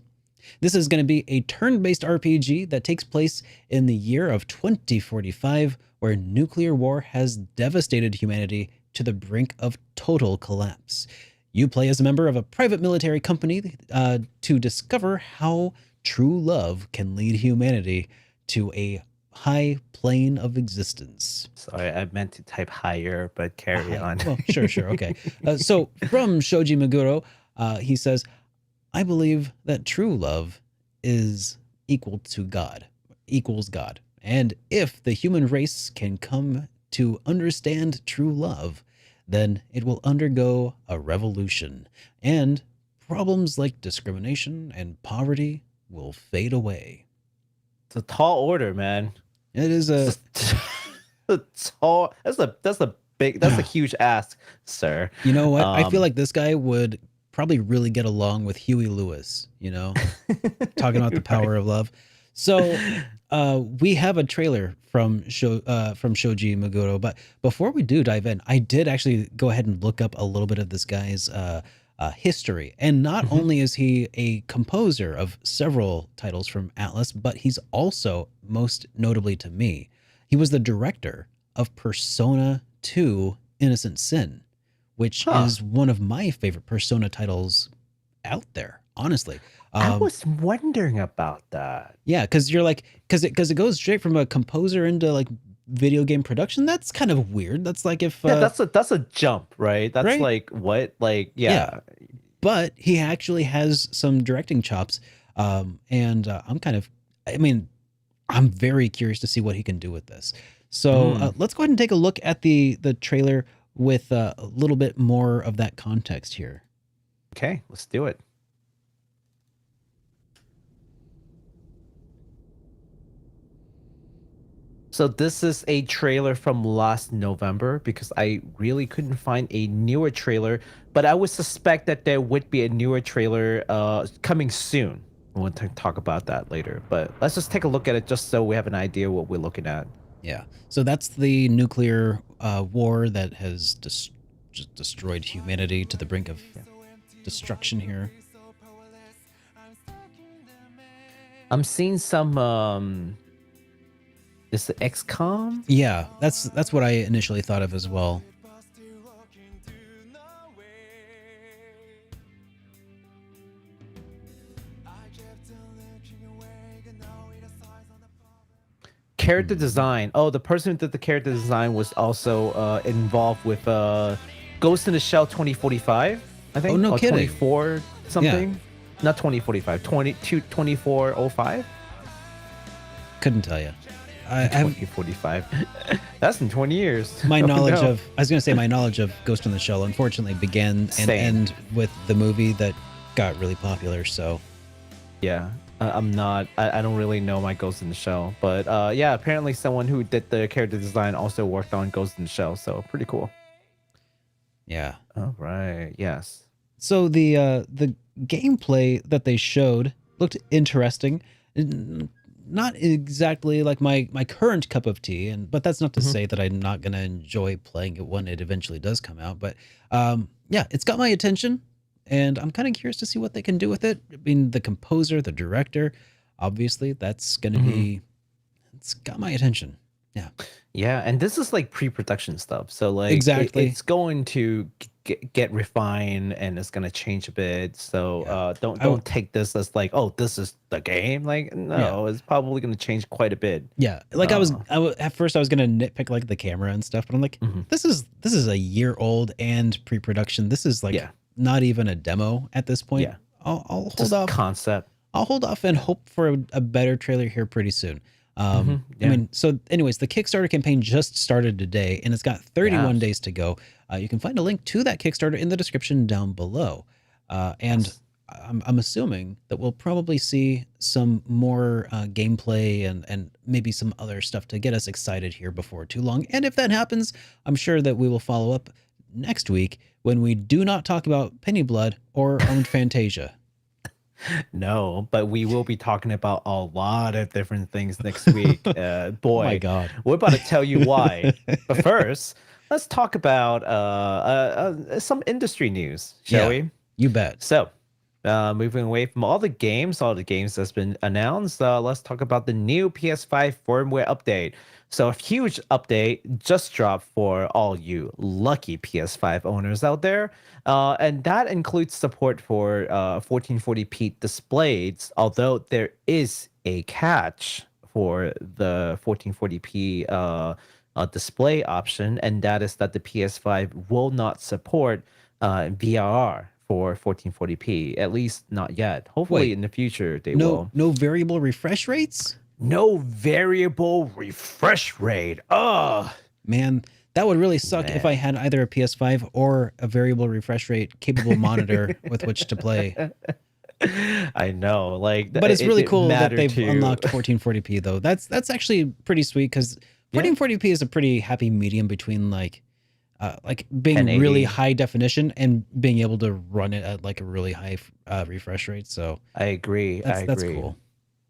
This is going to be a turn-based RPG that takes place in the year of 2045, where nuclear war has devastated humanity to the brink of total collapse. You play as a member of a private military company to discover how true love can lead humanity to a high plane of existence. Sorry, I meant to type higher, but carry on. Well, sure, okay. So from Shoji Meguro, he says, "I believe that true love is equals God. And if the human race can come to understand true love, then it will undergo a revolution, and problems like discrimination and poverty will fade away." It's a tall order, man. It is a tall. That's a huge ask, sir. You know what? I feel like this guy would probably really get along with Huey Lewis, talking about the power of love. So we have a trailer from Shoji Meguro, but before we do dive in, I did actually go ahead and look up a little bit of this guy's history. And not only is he a composer of several titles from Atlas, but he's also, most notably to me, he was the director of Persona 2 Innocent Sin, which is one of my favorite Persona titles out there, honestly. I was wondering about that. Yeah, because you're like, because it goes straight from a composer into like video game production. That's kind of weird. That's like if that's a jump, right? That's right? like what, like yeah. But he actually has some directing chops, and I'm very curious to see what he can do with this. So let's go ahead and take a look at the trailer with a little bit more of that context here. Okay, let's do it. So this is a trailer from last November because I really couldn't find a newer trailer, but I would suspect that there would be a newer trailer coming soon. We'll talk about that later, but let's just take a look at it just so we have an idea what we're looking at. Yeah, so that's the nuclear war that has just destroyed humanity to the brink of destruction here. I'm seeing some is it XCOM? Yeah, that's what I initially thought of as well. Character design. Oh, the person who did the character design was also involved with Ghost in the Shell 2045, I think. Oh, no kidding. 24 something. Yeah. Not 2045, 2405. Couldn't tell you. 2045. That's in 20 years. My knowledge of, I was going to say my knowledge of Ghost in the Shell unfortunately began and end with the movie that got really popular. So yeah, I don't really know my Ghost in the Shell, but yeah, apparently someone who did the character design also worked on Ghost in the Shell. So pretty cool. Yeah. All right. Yes. So the gameplay that they showed looked interesting. not exactly like my current cup of tea, but that's not to say that I'm not gonna enjoy playing it when it eventually does come out. But yeah, it's got my attention, and I'm kind of curious to see what they can do with it. I mean, the composer, the director, obviously, that's gonna be. It's got my attention. Yeah. Yeah, and this is like pre-production stuff, so like Exactly. it's going to get refined and it's gonna change a bit. So don't take this as like, oh, this is the game. Like no, it's probably gonna change quite a bit. Yeah, like at first I was gonna nitpick like the camera and stuff, but I'm like, this is a year old and pre-production. This is like not even a demo at this point. Yeah, I'll hold just off. Concept. I'll hold off and hope for a better trailer here pretty soon. I mean, so anyways, the Kickstarter campaign just started today, and it's got 31 days to go. You can find a link to that Kickstarter in the description down below. And I'm assuming that we'll probably see some more gameplay and maybe some other stuff to get us excited here before too long. And if that happens, I'm sure that we will follow up next week when we do not talk about Pennyblood or Armed Fantasia. No, but we will be talking about a lot of different things next week. Boy, oh my God, we're about to tell you why. But first, let's talk about some industry news, shall we? You bet. So, moving away from all the games that's been announced, let's talk about the new PS5 firmware update. So a huge update just dropped for all you lucky PS5 owners out there. And that includes support for 1440p displays, although there is a catch for the 1440p display option, and that is that the PS5 will not support VRR for 1440p, at least not yet. Hopefully in the future they will. No variable refresh rates? No variable refresh rate. Oh, man, that would really suck if I had either a PS5 or a variable refresh rate capable monitor with which to play. I know, like, but it's really cool that they've unlocked 1440p though. That's actually pretty sweet because 1440p is a pretty happy medium between like being 1080. really high definition and being able to run it at like a really high refresh rate. So I agree. That's cool.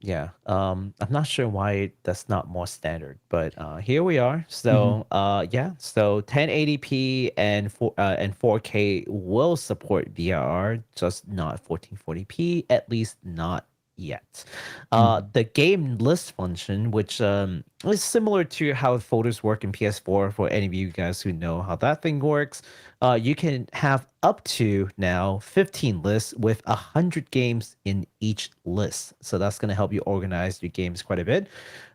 Yeah. I'm not sure why that's not more standard, but here we are. So so 1080p and 4K will support VRR, just not 1440p, at least not yet. The game list function, which is similar to how folders work in PS4 for any of you guys who know how that thing works. You can have up to now 15 lists with 100 games in each list. So that's going to help you organize your games quite a bit.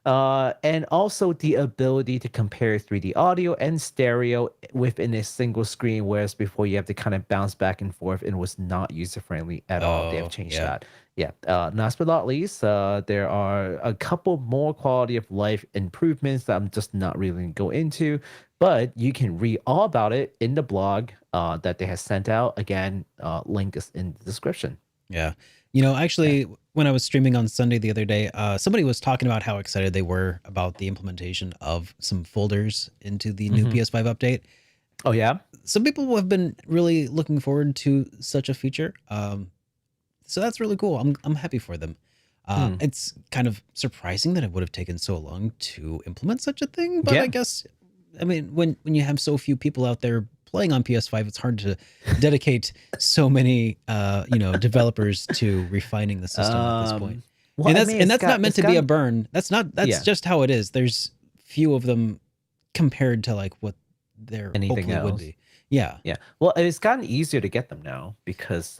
And also the ability to compare 3D audio and stereo within a single screen, whereas before you have to kind of bounce back and forth and it was not user-friendly at all. They have changed that. Yeah. Last but not least, there are a couple more quality of life improvements that I'm just not really going to go into, but you can read all about it in the blog that they have sent out. Again, link is in the description. Yeah. You know, actually, when I was streaming on Sunday the other day, somebody was talking about how excited they were about the implementation of some folders into the new PS5 update. Oh, yeah? Some people have been really looking forward to such a feature. So that's really cool. I'm happy for them. It's kind of surprising that it would have taken so long to implement such a thing, but I guess, I mean, when you have so few people out there playing on PS5, it's hard to dedicate so many developers to refining the system at this point. Well, and that's not meant to be a burn. That's just how it is. There's few of them compared to like what there hopefully would be. Yeah. Well, it's gotten easier to get them now because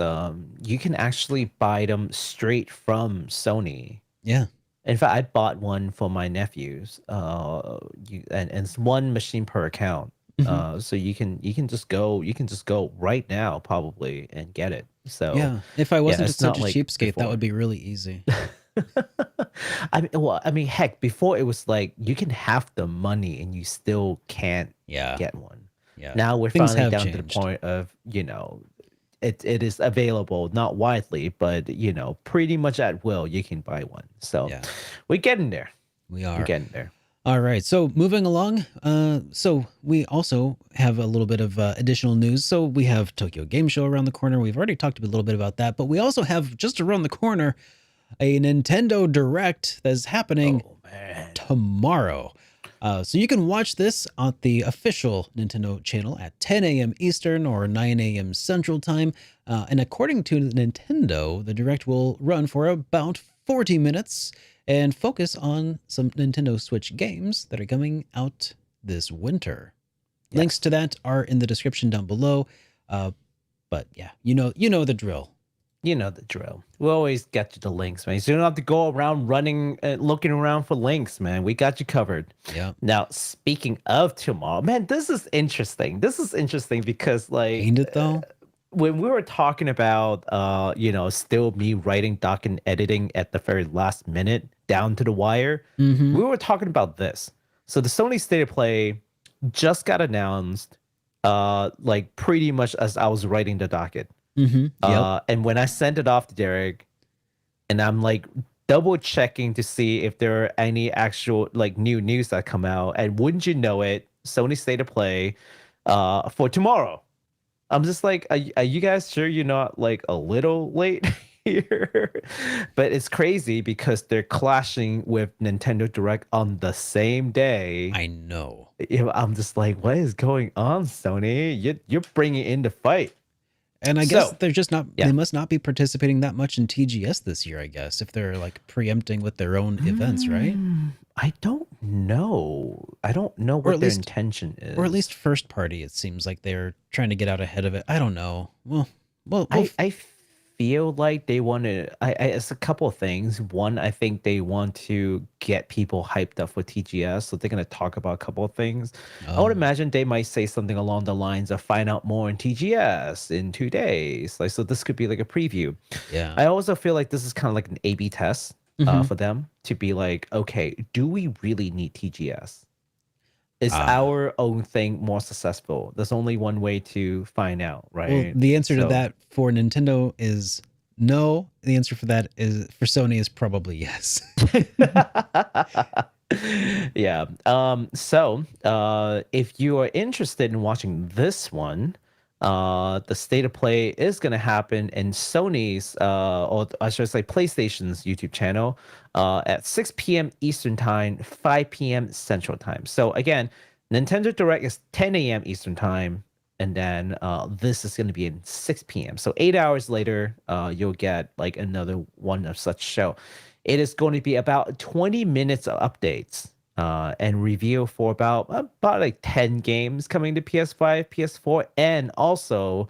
you can actually buy them straight from Sony. Yeah. In fact, I bought one for my nephews. And it's one machine per account. So you can just go right now probably and get it. So yeah, if I wasn't just such a cheapskate, that would be really easy. I mean, heck, before it was like you can have the money and you still can't get one. Yeah. Now we're finally down to the point of, it is available, not widely, but, pretty much at will, you can buy one. So we're getting there. We're getting there. All right. So moving along. So we also have a little bit of additional news. So we have Tokyo Game Show around the corner. We've already talked a little bit about that, but we also have just around the corner a Nintendo Direct that's happening Oh man. tomorrow. So you can watch this on the official Nintendo channel at 10 a.m. Eastern or 9 a.m. Central Time. And according to Nintendo, the Direct will run for about 40 minutes and focus on some Nintendo Switch games that are coming out this winter. Yes. Links to that are in the description down below. But yeah, you know the drill. You know the drill. We always get you the links, man. So you don't have to go around running, looking around for links, man. We got you covered. Yeah. Now, speaking of tomorrow, man, this is interesting. This is interesting because, like, Ain't it though? When we were talking about, still me writing doc and editing at the very last minute, down to the wire, Mm-hmm. we were talking about this. So the Sony State of Play just got announced, like pretty much as I was writing the docket. Mm-hmm. Yep. And when I sent it off to Derek, and I'm like double checking to see if there are any actual like new news that come out, and wouldn't you know it, Sony State of Play for tomorrow. I'm just like, are you guys sure you're not like a little late here? But it's crazy because they're clashing with Nintendo Direct on the same day. I know. I'm just like, what is going on, Sony? You're bringing in the fight. And I guess So, they're just not, yeah. they must not be participating that much in TGS this year, I guess, if they're like preempting with their own events, right? I don't know. I don't know what at their least- intention is. Or at least first party, it seems like they're trying to get out ahead of it. I don't know. Well, I feel like they want to. It's a couple of things. One, I think they want to get people hyped up for TGS, so they're going to talk about a couple of things. I would imagine they might say something along the lines of "find out more in TGS in 2 days." Like, so this could be like a preview. yeah. I also feel like this is kind of like an A/B test Mhm. for them to be like, okay, do we really need TGS? Is Ah. our own thing more successful? There's only one way to find out, right? Well, the answer to So- that for Nintendo is no. The answer for that is for Sony is probably yes. Yeah. So if you are interested in watching this one, the State of Play is going to happen in Sony's, or I should say PlayStation's YouTube channel at 6 p.m. Eastern Time, 5 p.m. Central Time. So again, Nintendo Direct is 10 a.m. Eastern Time, and then this is going to be in 6 p.m. So 8 hours later, you'll get like another one of such show. It is going to be about 20 minutes of updates and review for about like 10 games coming to PS5, PS4, and also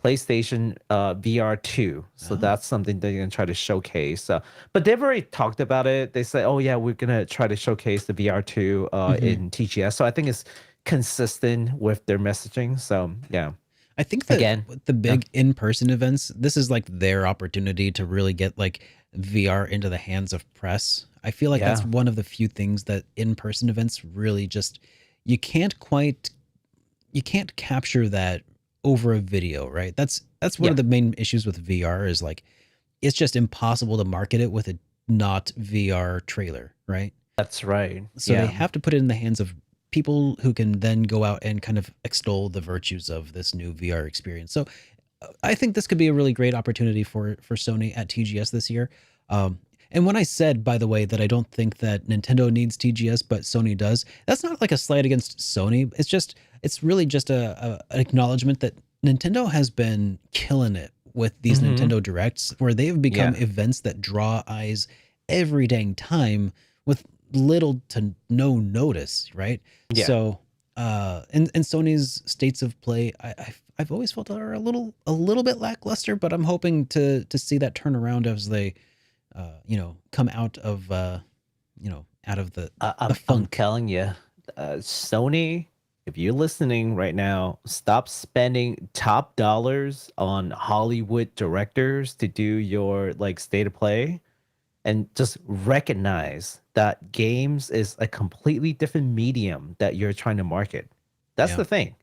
PlayStation VR 2. So that's something they're going to try to showcase. But they've already talked about it. They said, oh, yeah, we're going to try to showcase the VR 2 in TGS. So I think it's consistent with their messaging. So, yeah. I think that Again, with the big in-person events, this is like their opportunity to really get like VR into the hands of press. I feel like that's Yeah. one of the few things that in-person events really just you can't capture that over a video, right? That's one of the main issues with VR is like it's just impossible to market it with a not VR trailer, right? That's right. So they have to put it in the hands of people who can then go out and kind of extol the virtues of this new VR experience. So I think this could be a really great opportunity for Sony at TGS this year. And when I said, by the way, that I don't think that Nintendo needs TGS, but Sony does, that's not like a slight against Sony. It's really just an acknowledgement that Nintendo has been killing it with these Nintendo Directs, where they've become events that draw eyes every dang time with little to no notice, right? Yeah. So, and Sony's states of play, I've always felt are a little bit lackluster, but I'm hoping to see that turn around as they, come out of, out of the I'm funk. telling you, Sony, if you're listening right now, stop spending top dollars on Hollywood directors to do your like state of play, and just recognize that games is a completely different medium that you're trying to market. That's Yeah. the thing.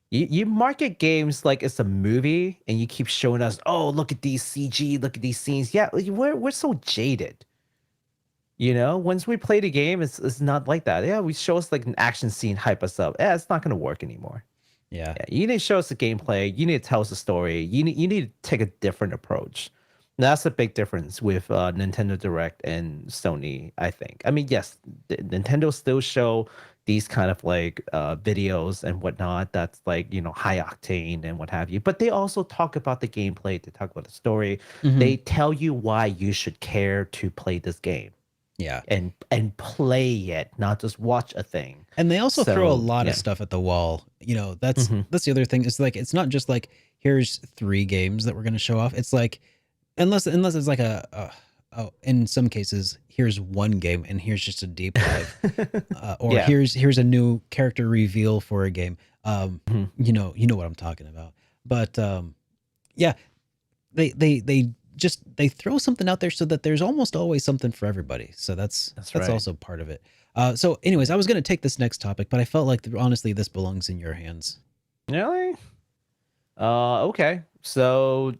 You market games like it's a movie, and you keep showing us, oh, look at these CG, look at these scenes. Yeah, we're so jaded. Once we play the game, it's not like that. Yeah, we show us like an action scene, hype us up. Yeah, it's not going to work anymore. Yeah. Yeah, you need to show us the gameplay. You need to tell us a story. You need to take a different approach. That's a big difference with Nintendo Direct and Sony, I think. I mean, yes, Nintendo still show these kind of like videos and whatnot that's like, high octane and what have you. But they also talk about the gameplay, they talk about the story. They tell you why you should care to play this game. Yeah. And play it, not just watch a thing. And they also throw a lot of stuff at the wall. That's the other thing. It's like it's not just like here's 3 games that we're going to show off. It's like unless it's like in some cases here's 1 game and here's just a deep dive, or here's a new character reveal for a game. You know what I'm talking about. But yeah, they throw something out there so that there's almost always something for everybody. So that's right. also part of it. So anyways, I was going to take this next topic, but I felt like honestly this belongs in your hands. Really? Okay. So,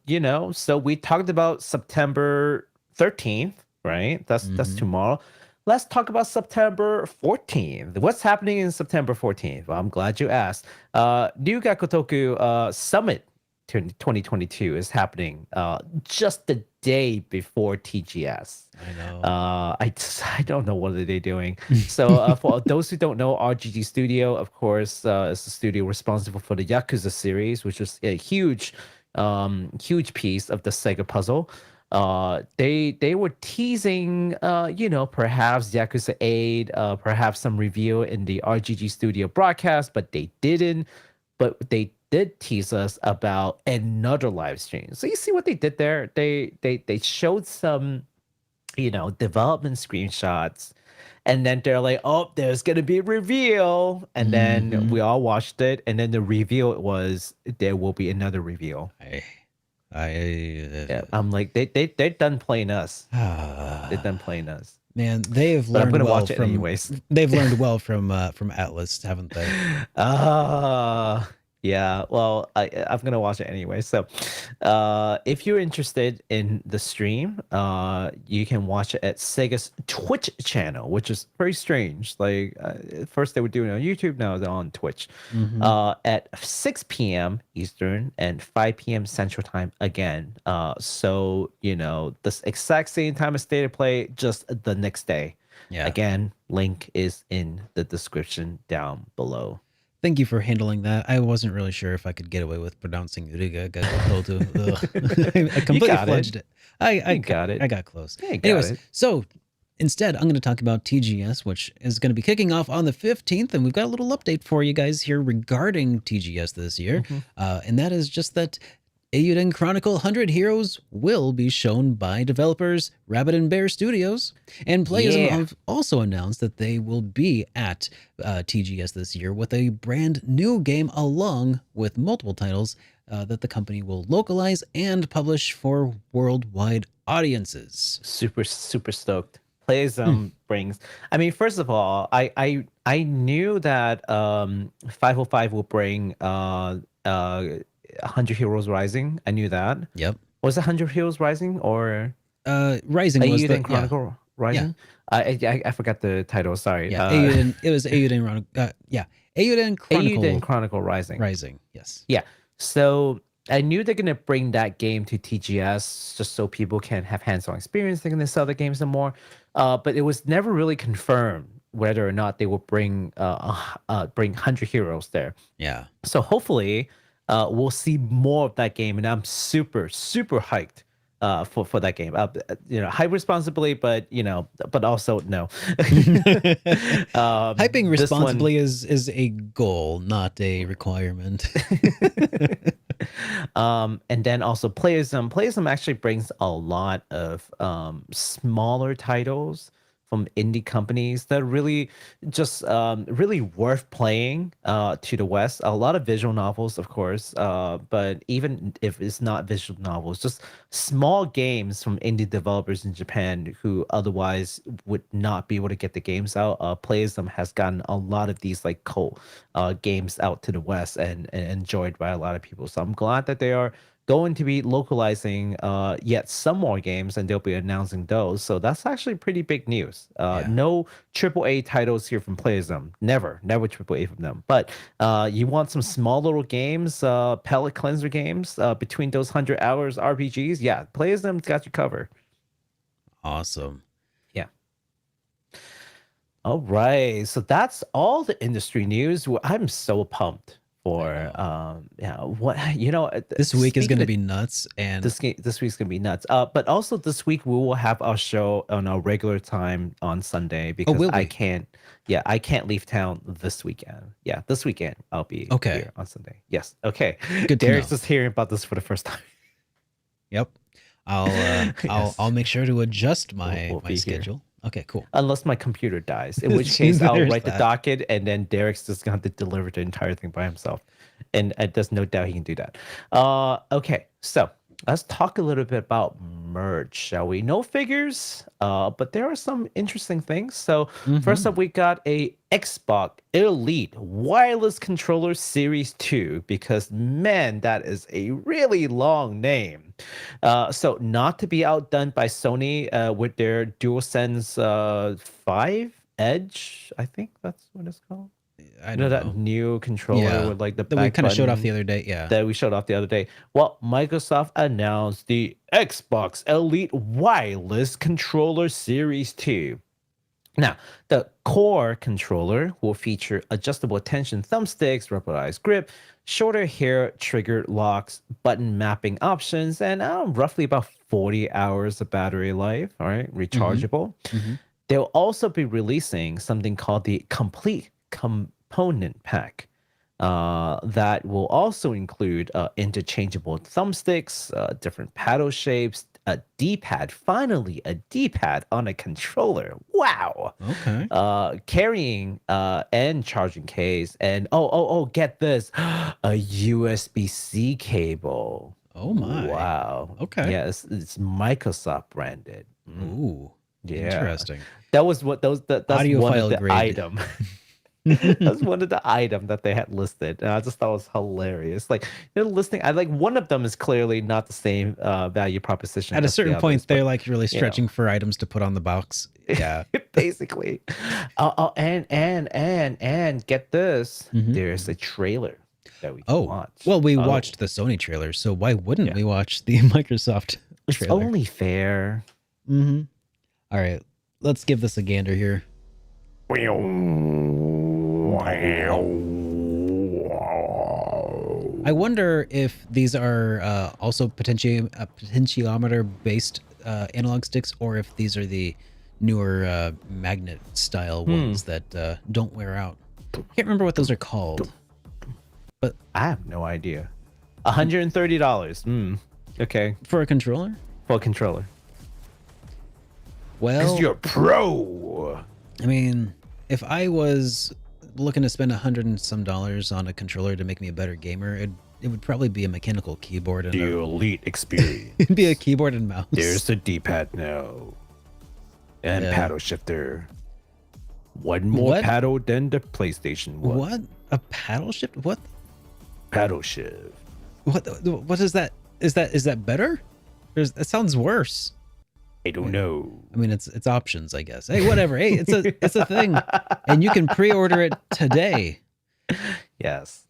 so we talked about September 13th, right? That's tomorrow. Let's talk about September 14th. What's happening in September 14th? Well, I'm glad you asked. Ryu Ga Gotoku Summit 2022 is happening just the day before TGS. I know. I don't know what are they doing. So for those who don't know, RGG Studio, of course, is the studio responsible for the Yakuza series, which is a huge piece of the Sega puzzle. They were teasing, perhaps Yakuza 8, perhaps some review in the RGG Studio broadcast, but they didn't. But they did tease us about another live stream. So you see what they did there? They showed some, development screenshots, and then they're like, "Oh, there's gonna be a reveal," and then we all watched it, and then the reveal was there will be another reveal. I'm like, they're done playing us. They're done playing us. Man, they have learned well from. Anyways. They've learned well from Atlas, haven't they? Yeah. Well, I'm gonna watch it anyway. So, if you're interested in the stream, you can watch it at Sega's Twitch channel, which is very strange. Like, first they were doing it on YouTube, now they're on Twitch. At 6 p.m. Eastern and 5 p.m. Central Time again. So the exact same time as State of Play, just the next day. Yeah. Again, link is in the description down below. Thank you for handling that. I wasn't really sure if I could get away with pronouncing Ryu Ga Gotoku. I completely fudged it. I got it. I got close. Yeah, anyways, so instead, I'm going to talk about TGS, which is going to be kicking off on the 15th, and we've got a little update for you guys here regarding TGS this year, and that is just that Eiyuden Chronicle 100 Heroes will be shown by developers Rabbit and Bear Studios, and Playism have also announced that they will be at TGS this year with a brand new game along with multiple titles that the company will localize and publish for worldwide audiences. Super stoked. Playism brings. I mean, first of all, I knew that 505 will bring 100 Heroes Rising. I knew that. Yep. Was it 100 Heroes Rising or Rising was the Chronicle Rising? Yeah. I forgot the title. Sorry. Yeah, it was Eiyuden Chronicle Rising. Rising. Yes. Yeah. So I knew they're gonna bring that game to TGS just so people can have hands-on experience. They're gonna sell the game some more, but it was never really confirmed whether or not they will bring 100 Heroes there. Yeah. So hopefully. We'll see more of that game, and I'm super hyped for that game. Hype responsibly, but but also no. Hyping responsibly is a goal, not a requirement. And then also Playism actually brings a lot of smaller titles from indie companies that are really just really worth playing to the West. A lot of visual novels, of course, but even if it's not visual novels, just small games from indie developers in Japan who otherwise would not be able to get the games out. Playism has gotten a lot of these like cult games out to the West and enjoyed by a lot of people. So I'm glad that they are going to be localizing yet some more games, and they'll be announcing those. So that's actually pretty big news. No AAA titles here from Playism. Never AAA from them. But you want some small little games, palate cleanser games between those 100 hours RPGs? Yeah, Playism's got you covered. Awesome. Yeah. All right. So that's all the industry news. I'm so pumped for this week is going to be nuts, and this week's gonna be nuts. But also this week we will have our show on our regular time on Sunday because I can't leave town this weekend. Yeah, this weekend I'll be here on Sunday. Yes. Okay. Good. Derek's just hearing about this for the first time. Yep. I'll make sure to adjust my schedule. Here. Okay, cool. Unless my computer dies, in which case I'll write the docket, and then Derek's just going to have to deliver the entire thing by himself. And there's no doubt he can do that. Okay, so let's talk a little bit about merch, shall we? No figures, but there are some interesting things. So first up, we got a Xbox Elite Wireless Controller Series 2, because, man, that is a really long name. So not to be outdone by Sony with their DualSense 5 Edge, I think that's what it's called. I know that new controller with like the that we kind of showed off the other day. Yeah, that we showed off the other day. Well, Microsoft announced the Xbox Elite Wireless Controller Series 2. Now, the core controller will feature adjustable tension thumbsticks, rubberized grip, shorter hair trigger locks, button mapping options, and roughly about 40 hours of battery life. All right, rechargeable. They'll also be releasing something called the Complete Component Pack that will also include interchangeable thumbsticks, different paddle shapes, a D-pad, finally a D-pad on a controller. Wow. Okay. Carrying and charging case, and get this, a USB-C cable. Oh my. Wow. Okay. Yeah, it's Microsoft branded. Ooh. Yeah. Interesting. That was what that's Audiophile one of the grade. item. That's one of the item that they had listed, and I just thought it was hilarious. Like, listing, one of them is clearly not the same value proposition. At a certain point, they're like really stretching for items to put on the box. Yeah, basically. And get this, there's a trailer that we can watch. Well, we watched the Sony trailer, so why wouldn't we watch the Microsoft trailer? It's only fair. All right, let's give this a gander here. I wonder if these are also potentiometer based analog sticks, or if these are the newer magnet style ones that don't wear out. Can't remember what those are called, but I have no idea. $130. Okay, for a controller. Well, 'cause you're a pro. I mean, if I was looking to spend $100 and some on a controller to make me a better gamer, it would probably be a mechanical keyboard and the Elite experience. It'd be a keyboard and mouse. There's the D-pad now, and paddle shifter. One more paddle than the PlayStation 1. What? A paddle shift? What? Paddle shift. What is that? Is that better? That sounds worse. I don't know. I mean, it's options, I guess. Hey, whatever. Hey, it's a thing, and you can pre-order it today. Yes,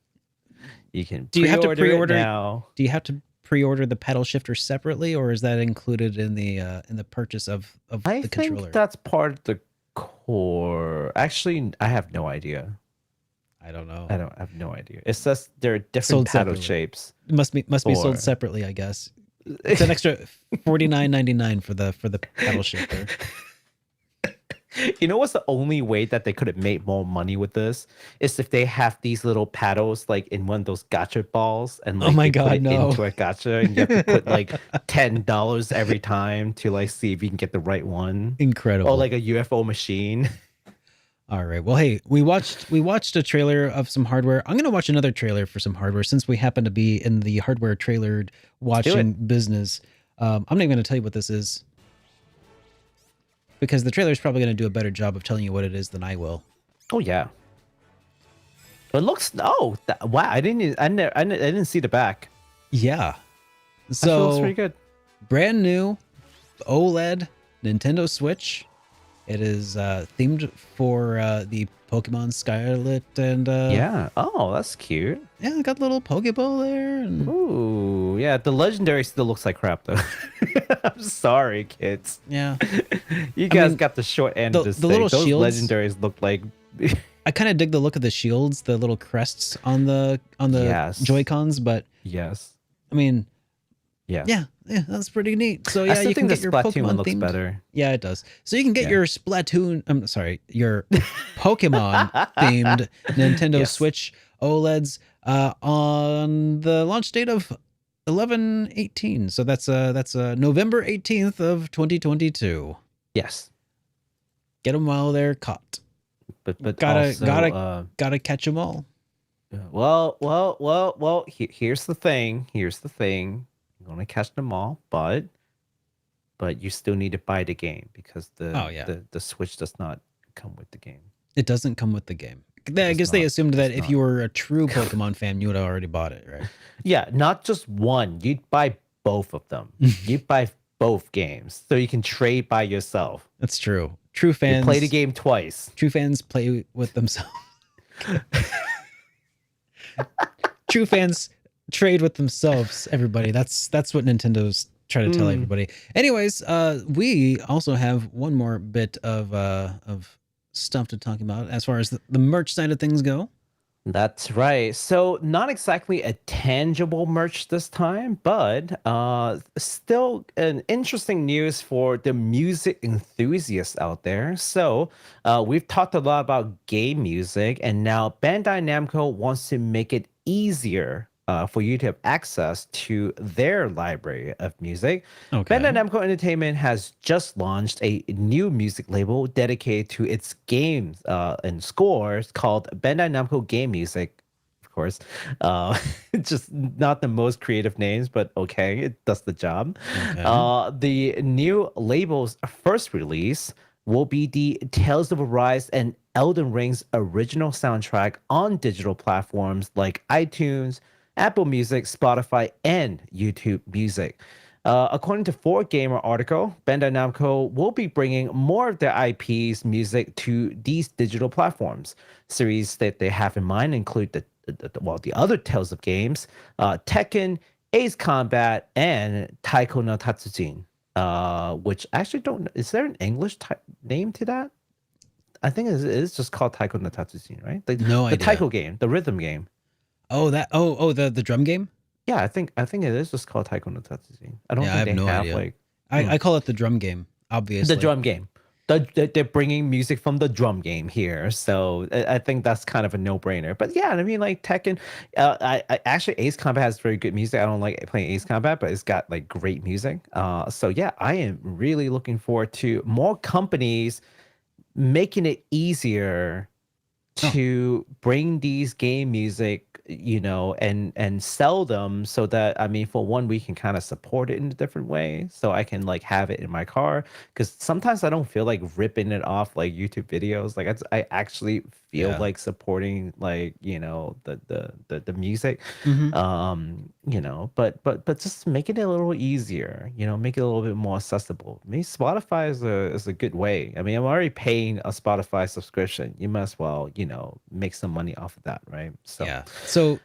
you can. Do you have to pre-order it now? Do you have to pre-order the paddle shifter separately, or is that included in the purchase of the controller? I think that's part of the core. Actually, I have no idea. I don't know. I have no idea. It says there are different paddle shapes. It must be sold separately, I guess. It's an extra $49.99 for the paddle shifter. You know what's the only way that they could have made more money with this is if they have these little paddles like in one of those gacha balls, and like, oh my you god, put it no! into a gacha, and you have to put like $10 every time to like see if you can get the right one. Incredible! Or like a UFO machine. All right. Well, hey, we watched a trailer of some hardware. I'm gonna watch another trailer for some hardware since we happen to be in the hardware trailer watching business. I'm not even gonna tell you what this is, because the trailer is probably going to do a better job of telling you what it is than I will. Oh yeah. It looks wow! I didn't see the back. Yeah, Actually looks So pretty good. brand new OLED Nintendo Switch. It is themed for the Pokemon Scarlet and Yeah. Oh, that's cute. yeah, got a little Pokeball there. And, Ooh, yeah. The legendary still looks like crap though. I'm sorry, kids. yeah, You guys mean, got the short end of the the stick. little Those shields- legendaries look like. I kind of dig the look of the shields, the little crests on the Yes. Joy-Cons, but Yes. I mean, Yeah. yeah, that's pretty neat. So I yeah, still you can think get the your Splatoon Pokemon one looks themed. better. Yeah, it does. So you can get Yeah. your Splatoon, I'm sorry, your Pokemon themed Nintendo Yes. Switch OLEDs on the launch date of 11/18. So that's November 18th of 2022. Yes. Get them while they're caught. But Gotta catch them all. well. Here's the thing. I'm gonna catch them all, but you still need to buy the game because the Switch does not come with the game. It doesn't come with the game. I Does guess they not. assumed that Does if not. you were a true Pokemon fan, you would have already bought it, right? Yeah, not just one. You'd buy both of them. You'd buy both games so you can trade by yourself. That's true. True You fans play the game twice. True fans play with themselves. True fans trade with themselves, everybody. That's what Nintendo's trying to tell everybody. Anyways, we also have one more bit of stuff to talk about as far as the merch side of things go. That's right. So not exactly a tangible merch this time, but still an interesting news for the music enthusiasts out there. So we've talked a lot about game music, and now Bandai Namco wants to make it easier for you to have access to their library of music. Okay. Bandai Namco Entertainment has just launched a new music label dedicated to its games and scores called Bandai Namco Game Music. Of course, just not the most creative names, but okay, it does the job. Okay. The new label's first release will be the Tales of Arise and Elden Ring's original soundtrack on digital platforms like iTunes, Apple Music, Spotify, and YouTube Music. According to 4Gamer article, Bandai Namco will be bringing more of their IP's music to these digital platforms. Series that they have in mind include the other Tales of games, Tekken, Ace Combat, and Taiko no Tatsujin. Which actually don't. Is there an English name to that? I think it is just called Taiko no Tatsujin, right? No the idea. Taiko game, the rhythm game. Oh, the drum game? Yeah, I think it is just called Taiko no Tatsujin. I don't Yeah, I think have they no have idea. like I call it the drum game, obviously. the drum game. They're bringing music from the drum game here, so I think that's kind of a no-brainer. But yeah, I mean, like Tekken, I actually Ace Combat has very good music. I don't like playing Ace Combat, but it's got like great music. So yeah, I am really looking forward to more companies making it easier to bring these game music, and sell them, so that, I mean, for one, we can kind of support it in a different way, so I can like have it in my car, because sometimes I don't feel like ripping it off like YouTube videos. Like I actually feel Yeah. like supporting, like, the music. But just making it a little easier, make it a little bit more accessible. Maybe Spotify is a good way. I mean, I'm already paying a Spotify subscription. You might as well, make some money off of that, right? So Yeah. So,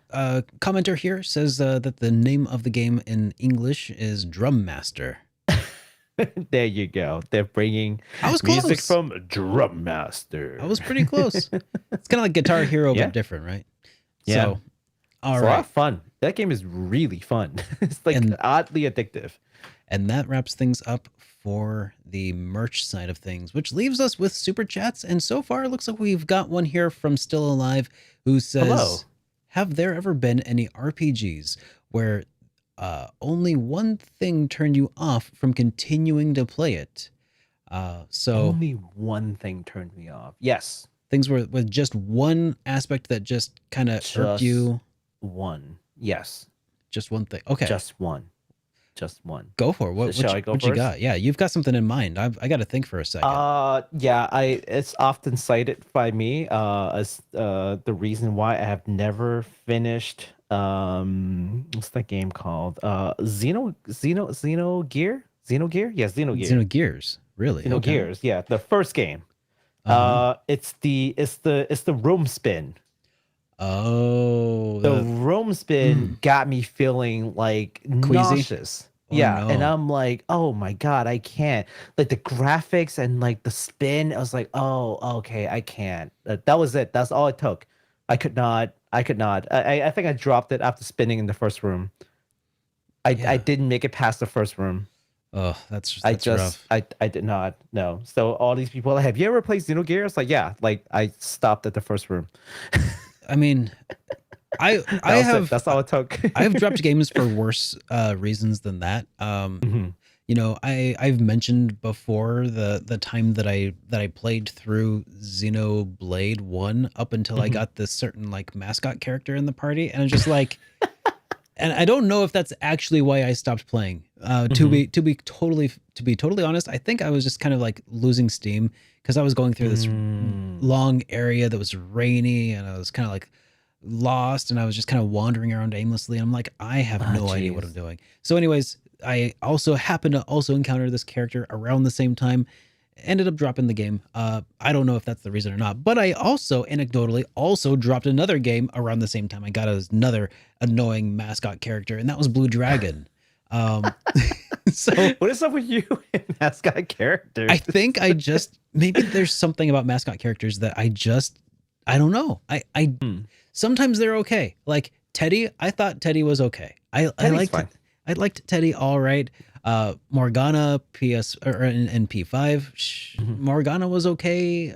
commenter here says that the name of the game in English is Drum Master. there you go. They're bringing I was music close. from Drum Master. I was pretty close. It's kind of like Guitar Hero, Yeah. but different, right? Yeah. So, all It's a lot right. of fun. That game is really fun. It's like And- oddly addictive. And that wraps things up for the merch side of things, which leaves us with super chats. And so far, it looks like we've got one here from Still Alive who says, Hello. have there ever been any RPGs where only one thing turned you off from continuing to play it? So Only one thing turned me off. Yes. things were with just one aspect that just kind of irked Just you. one. Yes. Just one thing. Okay. Just one. Go for it. What Shall I go what you first? got? Yeah, you've got something in mind. I got to think for a second. It's often cited by me as the reason why I have never finished what's that game called? Xenogear? Xenogear? Yeah, Xenogear. Xenogears, really? Xenogears, yeah, the first game. Uh-huh. It's the room spin. Oh, The room spin got me feeling like Queasy? nauseous. Oh, Yeah, and no. I'm like, oh my god, I can't. Like the graphics and like the spin, I was like, oh, okay, I can't. That was it. That's all it took. I could not. I could not. I think I dropped it after spinning in the first room. I Yeah. didn't make it past the first room. Oh, that's rough. I did not. No. So all these people, have you ever played Xenogears? Like, yeah, like I stopped at the first room. I mean, I have that's all it took. I've dropped games for worse reasons than that. Mhm. You know, I've mentioned before the time that I played through Xenoblade 1 up until I got this certain like mascot character in the party, and I'm just like, and I don't know if that's actually why I stopped playing. To be totally honest, I think I was just kind of like losing steam because I was going through this long area that was rainy, and I was kind of like lost, and I was just kind of wandering around aimlessly. And I'm like, I have no idea what I'm doing. So, anyways, I also happened to also encounter this character around the same time. Ended up dropping the game. I don't know if that's the reason or not, but I also anecdotally also dropped another game around the same time. I got another annoying mascot character, and that was Blue Dragon. So what is up with you and mascot characters? I think maybe there's something about mascot characters that I don't know. I sometimes they're okay. Like Teddy, I thought Teddy was okay. I liked Teddy all right. Morgana in P5, Morgana was okay.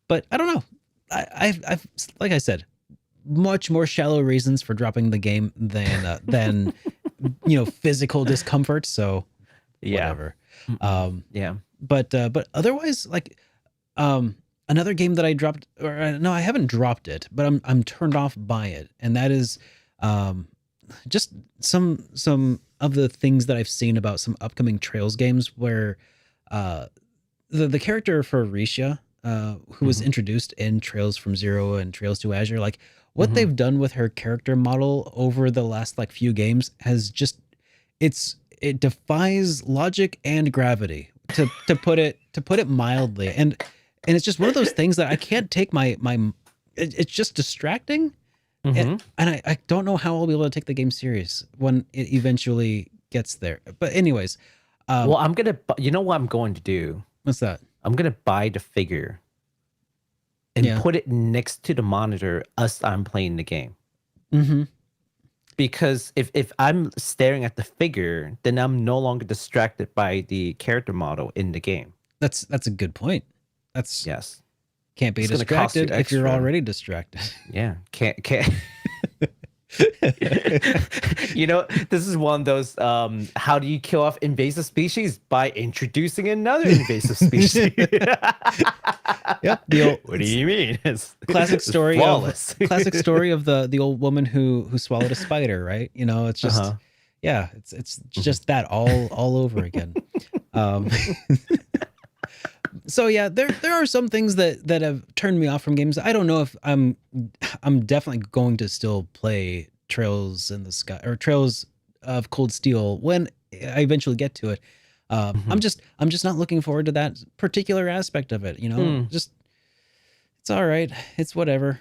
But I don't know. I've like I said, much more shallow reasons for dropping the game than physical discomfort. So whatever. Yeah. But otherwise, like another game that I dropped, or no, I haven't dropped it, but I'm turned off by it, and that is just some of the things that I've seen about some upcoming Trails games where the character for Risha, who was introduced in Trails from Zero and Trails to Azure, like what they've done with her character model over the last like few games has just it defies logic and gravity to put it mildly, and it's just one of those things that I can't take it's just distracting. And I don't know how I'll be able to take the game serious when it eventually gets there. But anyways, well, you know what I'm going to do? What's that? I'm gonna buy the figure and put it next to the monitor as I'm playing the game. Because if I'm staring at the figure, then I'm no longer distracted by the character model in the game. That's a good point. Yes. Can't be distracted if you're already distracted. Yeah. Can't. This is one of those how do you kill off invasive species? By introducing another invasive species. Yep. What do you mean? It's classic story flawless. Classic story of the old woman who swallowed a spider, right? It's just it's just that all over again. So yeah, there are some things that have turned me off from games. I don't know if I'm definitely going to still play Trails in the Sky or Trails of Cold Steel when I eventually get to it. I'm just not looking forward to that particular aspect of it. Just it's all right. It's whatever.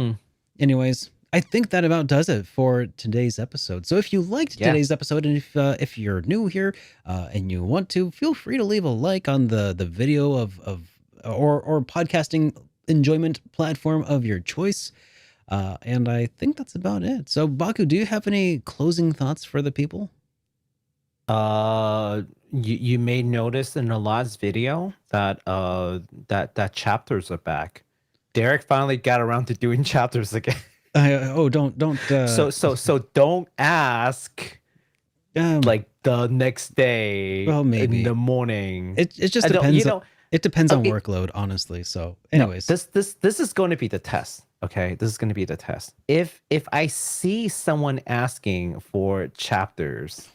Anyways, I think that about does it for today's episode. So if you liked today's episode, and if you're new here and you want to, feel free to leave a like on the video or podcasting enjoyment platform of your choice. And I think that's about it. So Baku, do you have any closing thoughts for the people? You may notice in the last video that that chapters are back. Derek finally got around to doing chapters again. Don't. So don't ask. Like the next day, well, maybe in the morning. It just depends. It depends on workload, honestly. So, anyways, this is going to be the test. Okay, this is going to be the test. If I see someone asking for chapters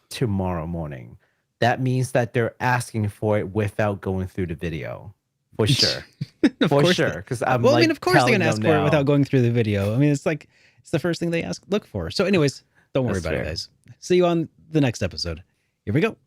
tomorrow morning, that means that they're asking for it without going through the video. For sure. For sure. Because I mean, of course they're gonna ask for it without going through the video. I mean, it's like It's the first thing they look for. So anyways, don't worry That's about it, fair. guys. See you on the next episode. Here we go.